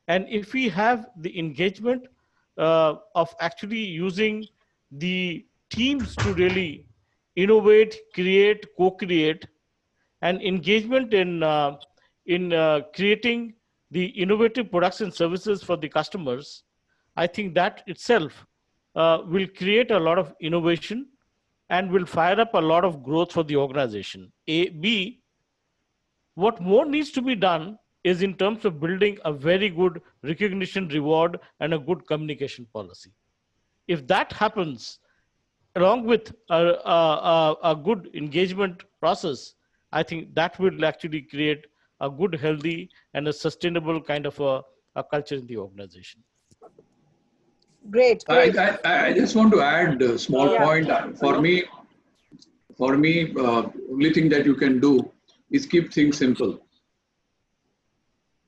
And if we have the engagement of actually using the teams to really innovate, create, co-create, and engagement in creating the innovative products and services for the customers, I think that itself will create a lot of innovation and will fire up a lot of growth for the organization. B, what more needs to be done is in terms of building a very good recognition, reward, and a good communication policy. If that happens, along with a good engagement process, I think that will actually create a good, healthy, and a sustainable kind of a culture in the organization. Great. I just want to add a small point. For me, only thing that you can do is keep things simple.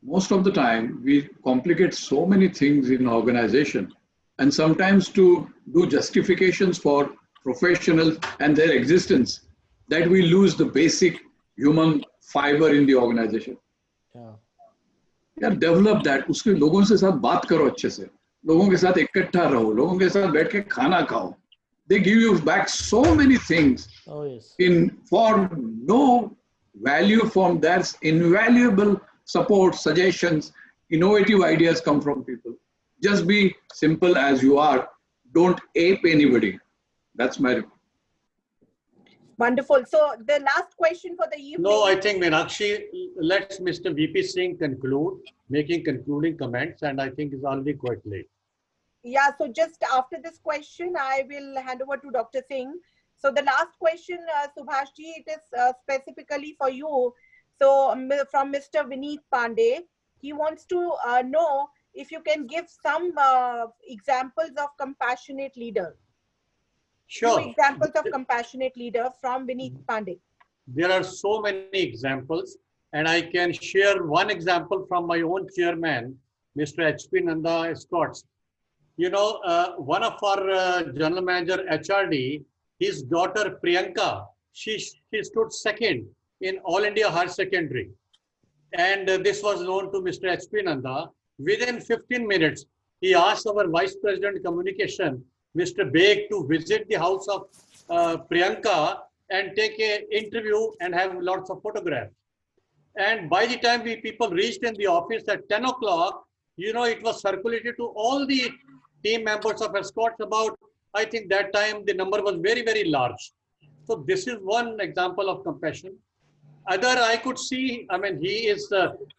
Most of the time, we complicate so many things in organization, and sometimes to do justifications for professionals and their existence, that we lose the basic human fiber in the organization. Yeah, develop that. उसके लोगों से साथ बात करो अच्छे से. लोगों के साथ इकट्ठा रहो. लोगों के साथ बैठ के खाना खाओ. They give you back so many things. Oh yes. For no value from that, invaluable support, suggestions, innovative ideas come from people. Just be simple as you are. Don't ape anybody. That's my report. Wonderful. So the last question for the evening. No, I think Meenakshi, let's Mr. VP Singh conclude, making concluding comments, and I think it's already quite late. Yeah, so just after this question, I will hand over to Dr. Singh. So the last question, Subhash ji, it is specifically for you. So from Mr. Vineet Pandey, he wants to know if you can give some examples of compassionate leader. Sure. Two examples of compassionate leader from Vineet Pandey. There are so many examples, and I can share one example from my own chairman, Mr. H.P. Nanda Scots. You know, one of our general manager HRD, his daughter Priyanka, she stood second in All India Higher Secondary. And this was known to Mr. H.P. Nanda. Within 15 minutes, he asked our Vice President Communication, Mr. Beg, to visit the house of Priyanka and take an interview and have lots of photographs. And by the time people reached in the office at 10 o'clock, you know, it was circulated to all the team members of Escorts. About, I think that time the number was very, very large. So this is one example of compassion. Other I could see, I mean, he is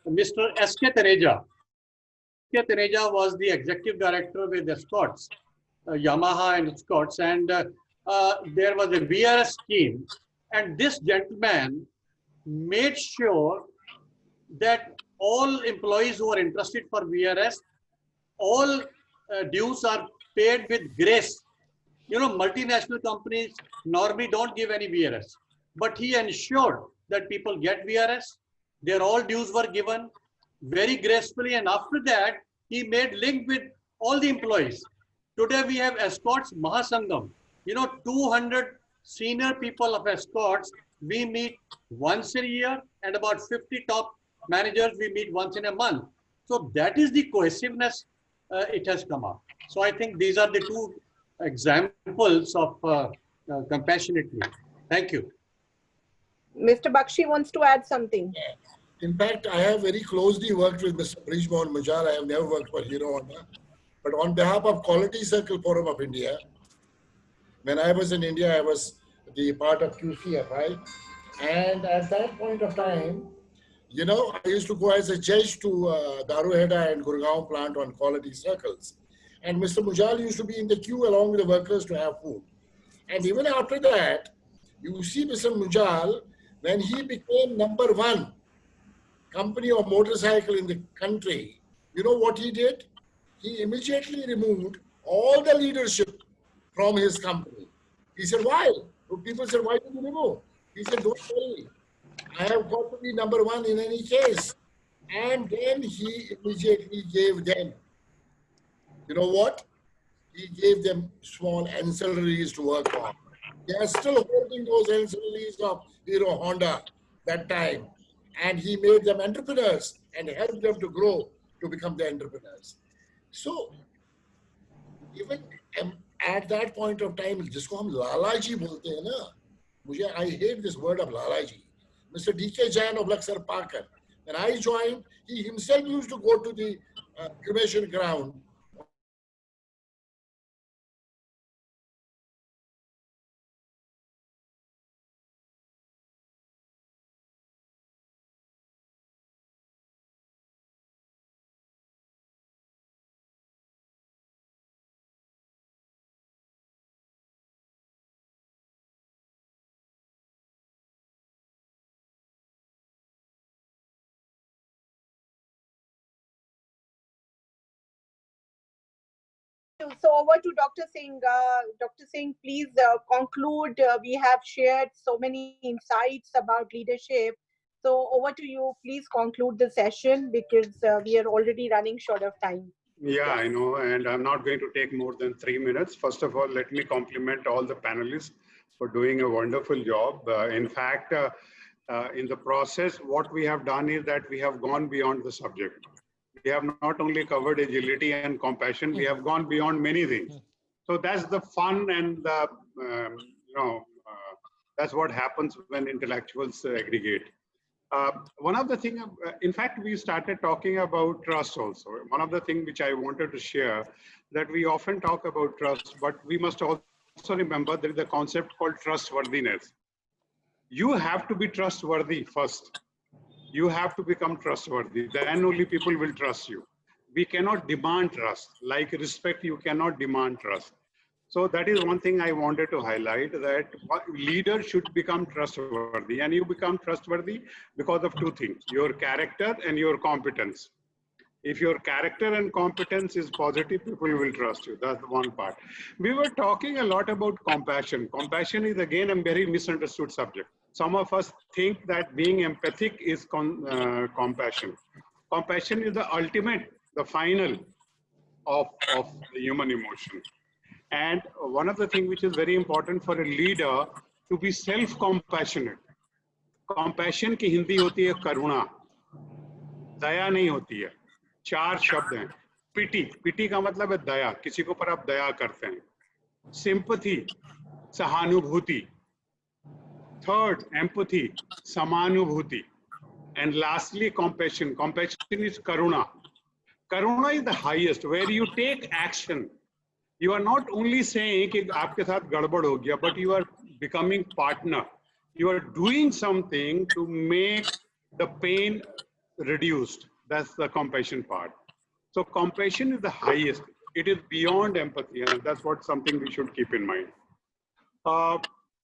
Mr. S.K. Taneja. S.K. Taneja was the executive director with Escorts, Yamaha and Escorts, and there was a VRS scheme. And this gentleman made sure that all employees who are interested for VRS, all dues are paid with grace. You know, multinational companies normally don't give any VRS, but he ensured that people get VRS. Their all dues were given very gracefully, and after that, he made link with all the employees. Today we have Escorts Mahasangam. You know, 200 senior people of Escorts, we meet once a year, and about 50 top managers we meet once in a month. So that is the cohesiveness it has come up. So I think these are the two examples of compassionately. Thank you. Mr. Bakshi wants to add something. In fact, I have very closely worked with Mr. Brijmohan Mujal. I have never worked for Hero Honda. But on behalf of Quality Circle Forum of India, when I was in India, I was the part of QCFI. And at that point of time, you know, I used to go as a judge to Daruheda and Gurgaon plant on quality circles. And Mr. Mujal used to be in the queue along with the workers to have food. And even after that, you see Mr. Mujal, when he became #1 company of motorcycle in the country, you know what he did? He immediately removed all the leadership from his company. He said, why? People said, why did you remove? He said, don't worry. I have got to be #1 in any case. And then he immediately gave them, you know what? He gave them small ancillaries to work on. They are still holding those ancillaries of Hero Honda that time. And he made them entrepreneurs and helped them to grow to become the entrepreneurs. So even at that point of time, जिसको हम लालाजी बोलते हैं ना, I hate this word of Lalaji. Mr. D.K. Jain of Laksar Parker, when I joined, he himself used to go to the cremation ground. So over to Dr. Singh. Dr. Singh, please conclude. We have shared so many insights about leadership. So over to you. Please conclude the session because we are already running short of time. Yeah, I know, and I'm not going to take more than 3 minutes. First of all, let me compliment all the panelists for doing a wonderful job. In fact, in the process, what we have done is that we have gone beyond the subject. We have not only covered agility and compassion, we have gone beyond many things. So that's the fun and the, that's what happens when intellectuals aggregate. One of the things, in fact, we started talking about trust also. One of the things which I wanted to share, that we often talk about trust, but we must also remember there is a concept called trustworthiness. You have to be trustworthy first. You have to become trustworthy. Then only people will trust you. We cannot demand trust. Like respect, you cannot demand trust. So that is one thing I wanted to highlight, that leaders should become trustworthy. And you become trustworthy because of two things, your character and your competence. If your character and competence is positive, people will trust you. That's one part. We were talking a lot about compassion. Compassion is again a very misunderstood subject. Some of us think that being empathic is compassion. Compassion is the ultimate, the final of the human emotion. And one of the things which is very important for a leader to be self-compassionate. Compassion की हिंदी होती है करुणा, दया नहीं होती है. 4 शब्द हैं. पिटी, पिटी का मतलब है दया, किसी के ऊपर आप दया करते हैं. सिंपैथी, सहानुभूति. Third, empathy, samanubhuti. And lastly, compassion. Compassion is karuna. Karuna is the highest, where you take action. You are not only saying कि आपके साथ गड़बड़ हो गया, but you are becoming partner. You are doing something to make the pain reduced. That's the compassion part. So compassion is the highest. It is beyond empathy, and that's what something we should keep in mind.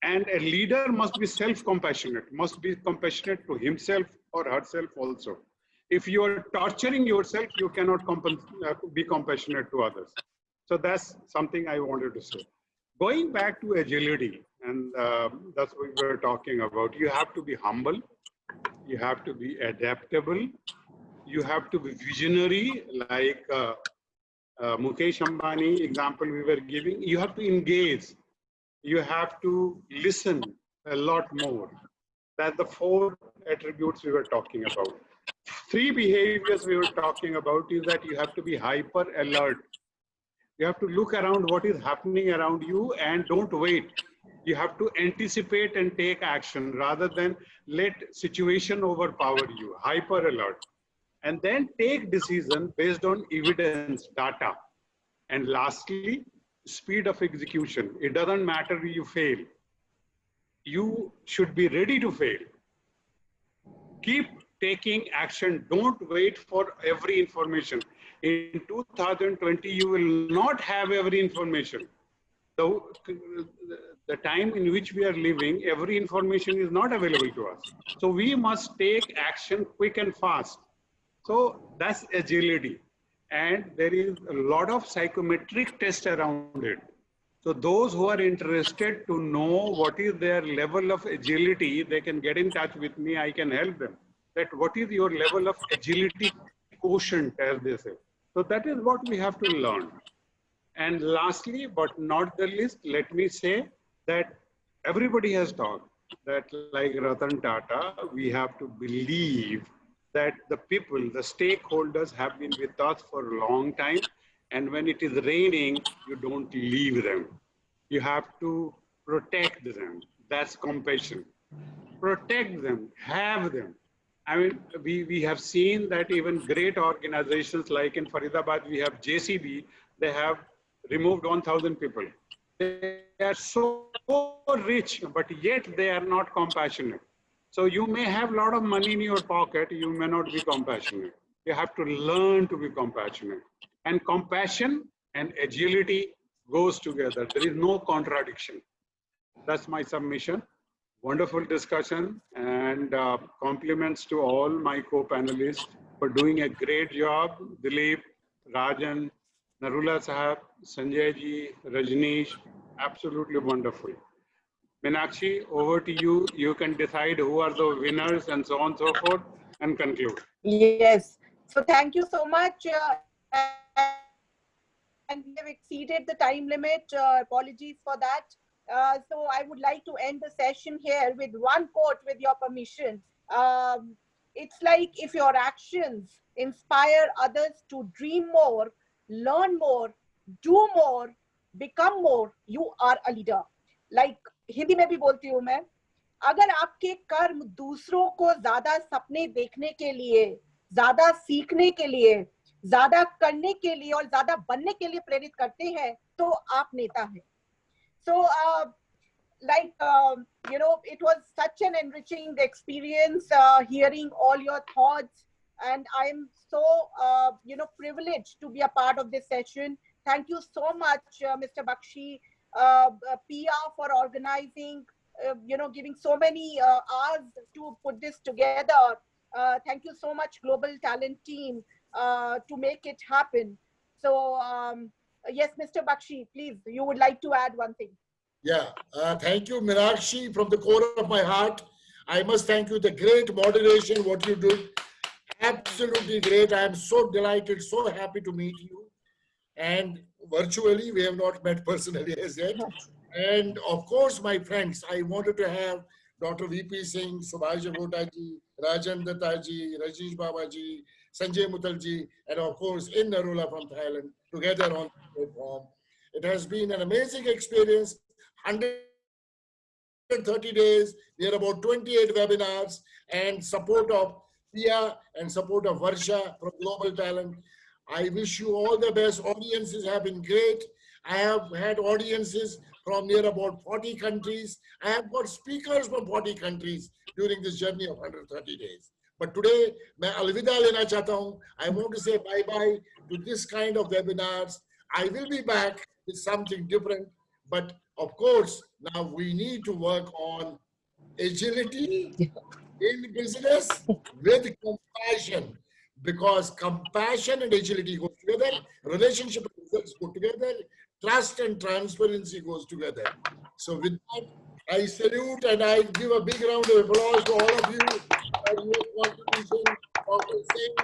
And a leader must be self-compassionate, must be compassionate to himself or herself also. If you are torturing yourself, you cannot be compassionate to others. So that's something I wanted to say. Going back to agility, and that's what we were talking about, you have to be humble, you have to be adaptable, you have to be visionary, like Mukesh Ambani example we were giving. You have to engage. You have to listen a lot more. That's the 4 attributes we were talking about. three behaviors we were talking about is that you have to be hyper alert. You have to look around what is happening around you and don't wait. You have to anticipate and take action rather than let situation overpower you. Hyper alert. And then take decision based on evidence, data. And lastly, speed of execution. It doesn't matter if you fail. You should be ready to fail. Keep taking action. Don't wait for every information. In 2020, you will not have every information. The time in which we are living, every information is not available to us. So we must take action quick and fast. So that's agility. And there is a lot of psychometric tests around it. So those who are interested to know what is their level of agility, they can get in touch with me. I can help them. That what is your level of agility quotient, as they say. So that is what we have to learn. And lastly, but not the least, let me say that everybody has talked that like Ratan Tata, we have to believe that the people, the stakeholders have been with us for a long time. And when it is raining, you don't leave them. You have to protect them. That's compassion. Protect them, have them. I mean, we have seen that even great organizations like in Faridabad, we have JCB, they have removed 1,000 people. They are so rich, but yet they are not compassionate. So you may have a lot of money in your pocket, you may not be compassionate. You have to learn to be compassionate. And compassion and agility goes together. There is no contradiction. That's my submission. Wonderful discussion, and compliments to all my co-panelists for doing a great job. Dilip, Rajan, Narula Sahab, Sanjay ji, Rajneesh, absolutely wonderful. Meenakshi, over to you. You can decide who are the winners and so on and so forth and conclude. Yes. So thank you so much. And we have exceeded the time limit. Apologies for that. So I would like to end the session here with one quote with your permission. It's like if your actions inspire others to dream more, learn more, do more, become more, you are a leader. Like Hindi में भी बोलती हूँ मैं, अगर आपके कर्म दूसरों को ज्यादा सपने देखने के लिए, ज्यादा सीखने के लिए, ज्यादा करने के लिए और ज्यादा बनने के लिए प्रेरित करते हैं, तो आप नेता हैं. So, you know, it was such an enriching experience hearing all your thoughts, and I'm so, you know, privileged to be a part of this session. Thank you so much, Mr. Bakshi, Pia, for organizing, you know, giving so many hours to put this together. Thank you so much, Global Talent Team, to make it happen. So, yes, Mr. Bakshi, please, you would like to add one thing. Yeah, thank you, Meenakshi, from the core of my heart. I must thank you, the great moderation, what you did. Absolutely great. I am so delighted, so happy to meet you. And virtually, we have not met personally as yet. And of course, my friends, I wanted to have Dr. VP Singh, Subhash Jagota ji, Rajan Dutta ji, Rajneesh Bawa ji, Sanjay Muthal ji, and of course, in Narula from Thailand, together on the platform. It has been an amazing experience. 130 days, near about 28 webinars, and support of Pia and support of Varsha from Global Talent. I wish you all the best. Audiences have been great. I have had audiences from near about 40 countries. I have got speakers from 40 countries during this journey of 130 days. But today, मैं अलविदा लेना चाहता हूँ. I want to say bye-bye to this kind of webinars. I will be back with something different. But of course, now we need to work on agility in business with compassion, because compassion and agility go together, relationship and results go together, trust and transparency goes together. So with that, I salute and I give a big round of applause to all of you for your contribution. Dr. Singh,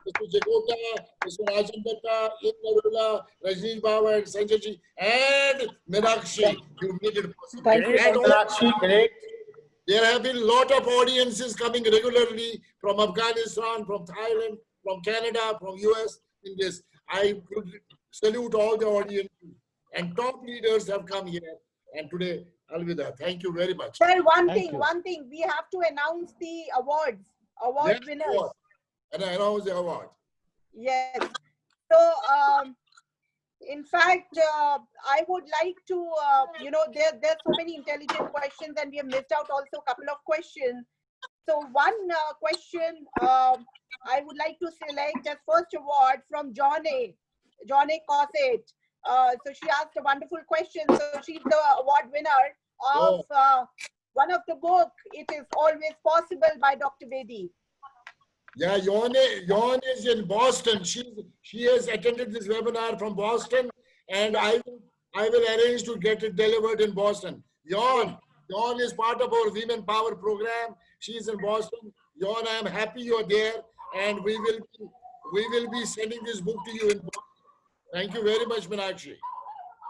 Mr. Jagota, Mr. Rajan Dutta, Narula, Rajneesh Bawa, and Sanjay ji, and Meenakshi. You made it possible. Thank you, Meenakshi. Great. There have been a lot of audiences coming regularly from Afghanistan, from Thailand, from Canada, from US in this. I could salute all the audience and top leaders have come here. And today, Alvida, thank you very much. Well, Thank you. one thing, we have to announce the awards, award Yes, winners. award. And I announce the award. Yes. So, in fact, I would like to, there's so many intelligent questions and we have missed out also a couple of questions. So one question I would like to select as first award from John A. Cosset. So she asked a wonderful question. So she's the award winner of one of the book, It Is Always Possible by Dr. Bedi. Yeah, Yon is in Boston. She has attended this webinar from Boston, and I will arrange to get it delivered in Boston. Yon is part of our Women Power program. She is in Boston. Yon, I am happy you are there, and we will be sending this book to you in Boston. Thank you very much, Meenakshi.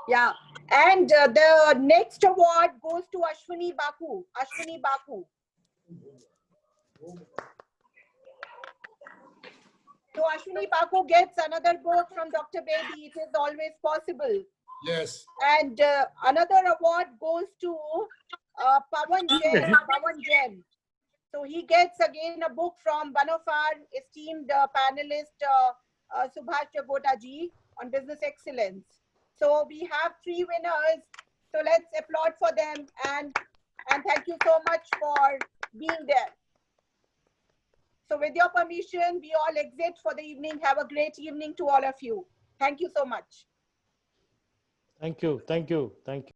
Yeah, and the next award goes to Ashwini Baku. Ashwini Baku. So Ashwini Baku gets another book from Dr. Bedi, It Is Always Possible. Yes. And another award goes to Pawan Jain. So he gets again a book from one of our esteemed panelists, Subhash Jagota ji, on business excellence. So we have 3 winners. So let's applaud for them and thank you so much for being there. So with your permission, we all exit for the evening. Have a great evening to all of you. Thank you so much. Thank you. Thank you. Thank you.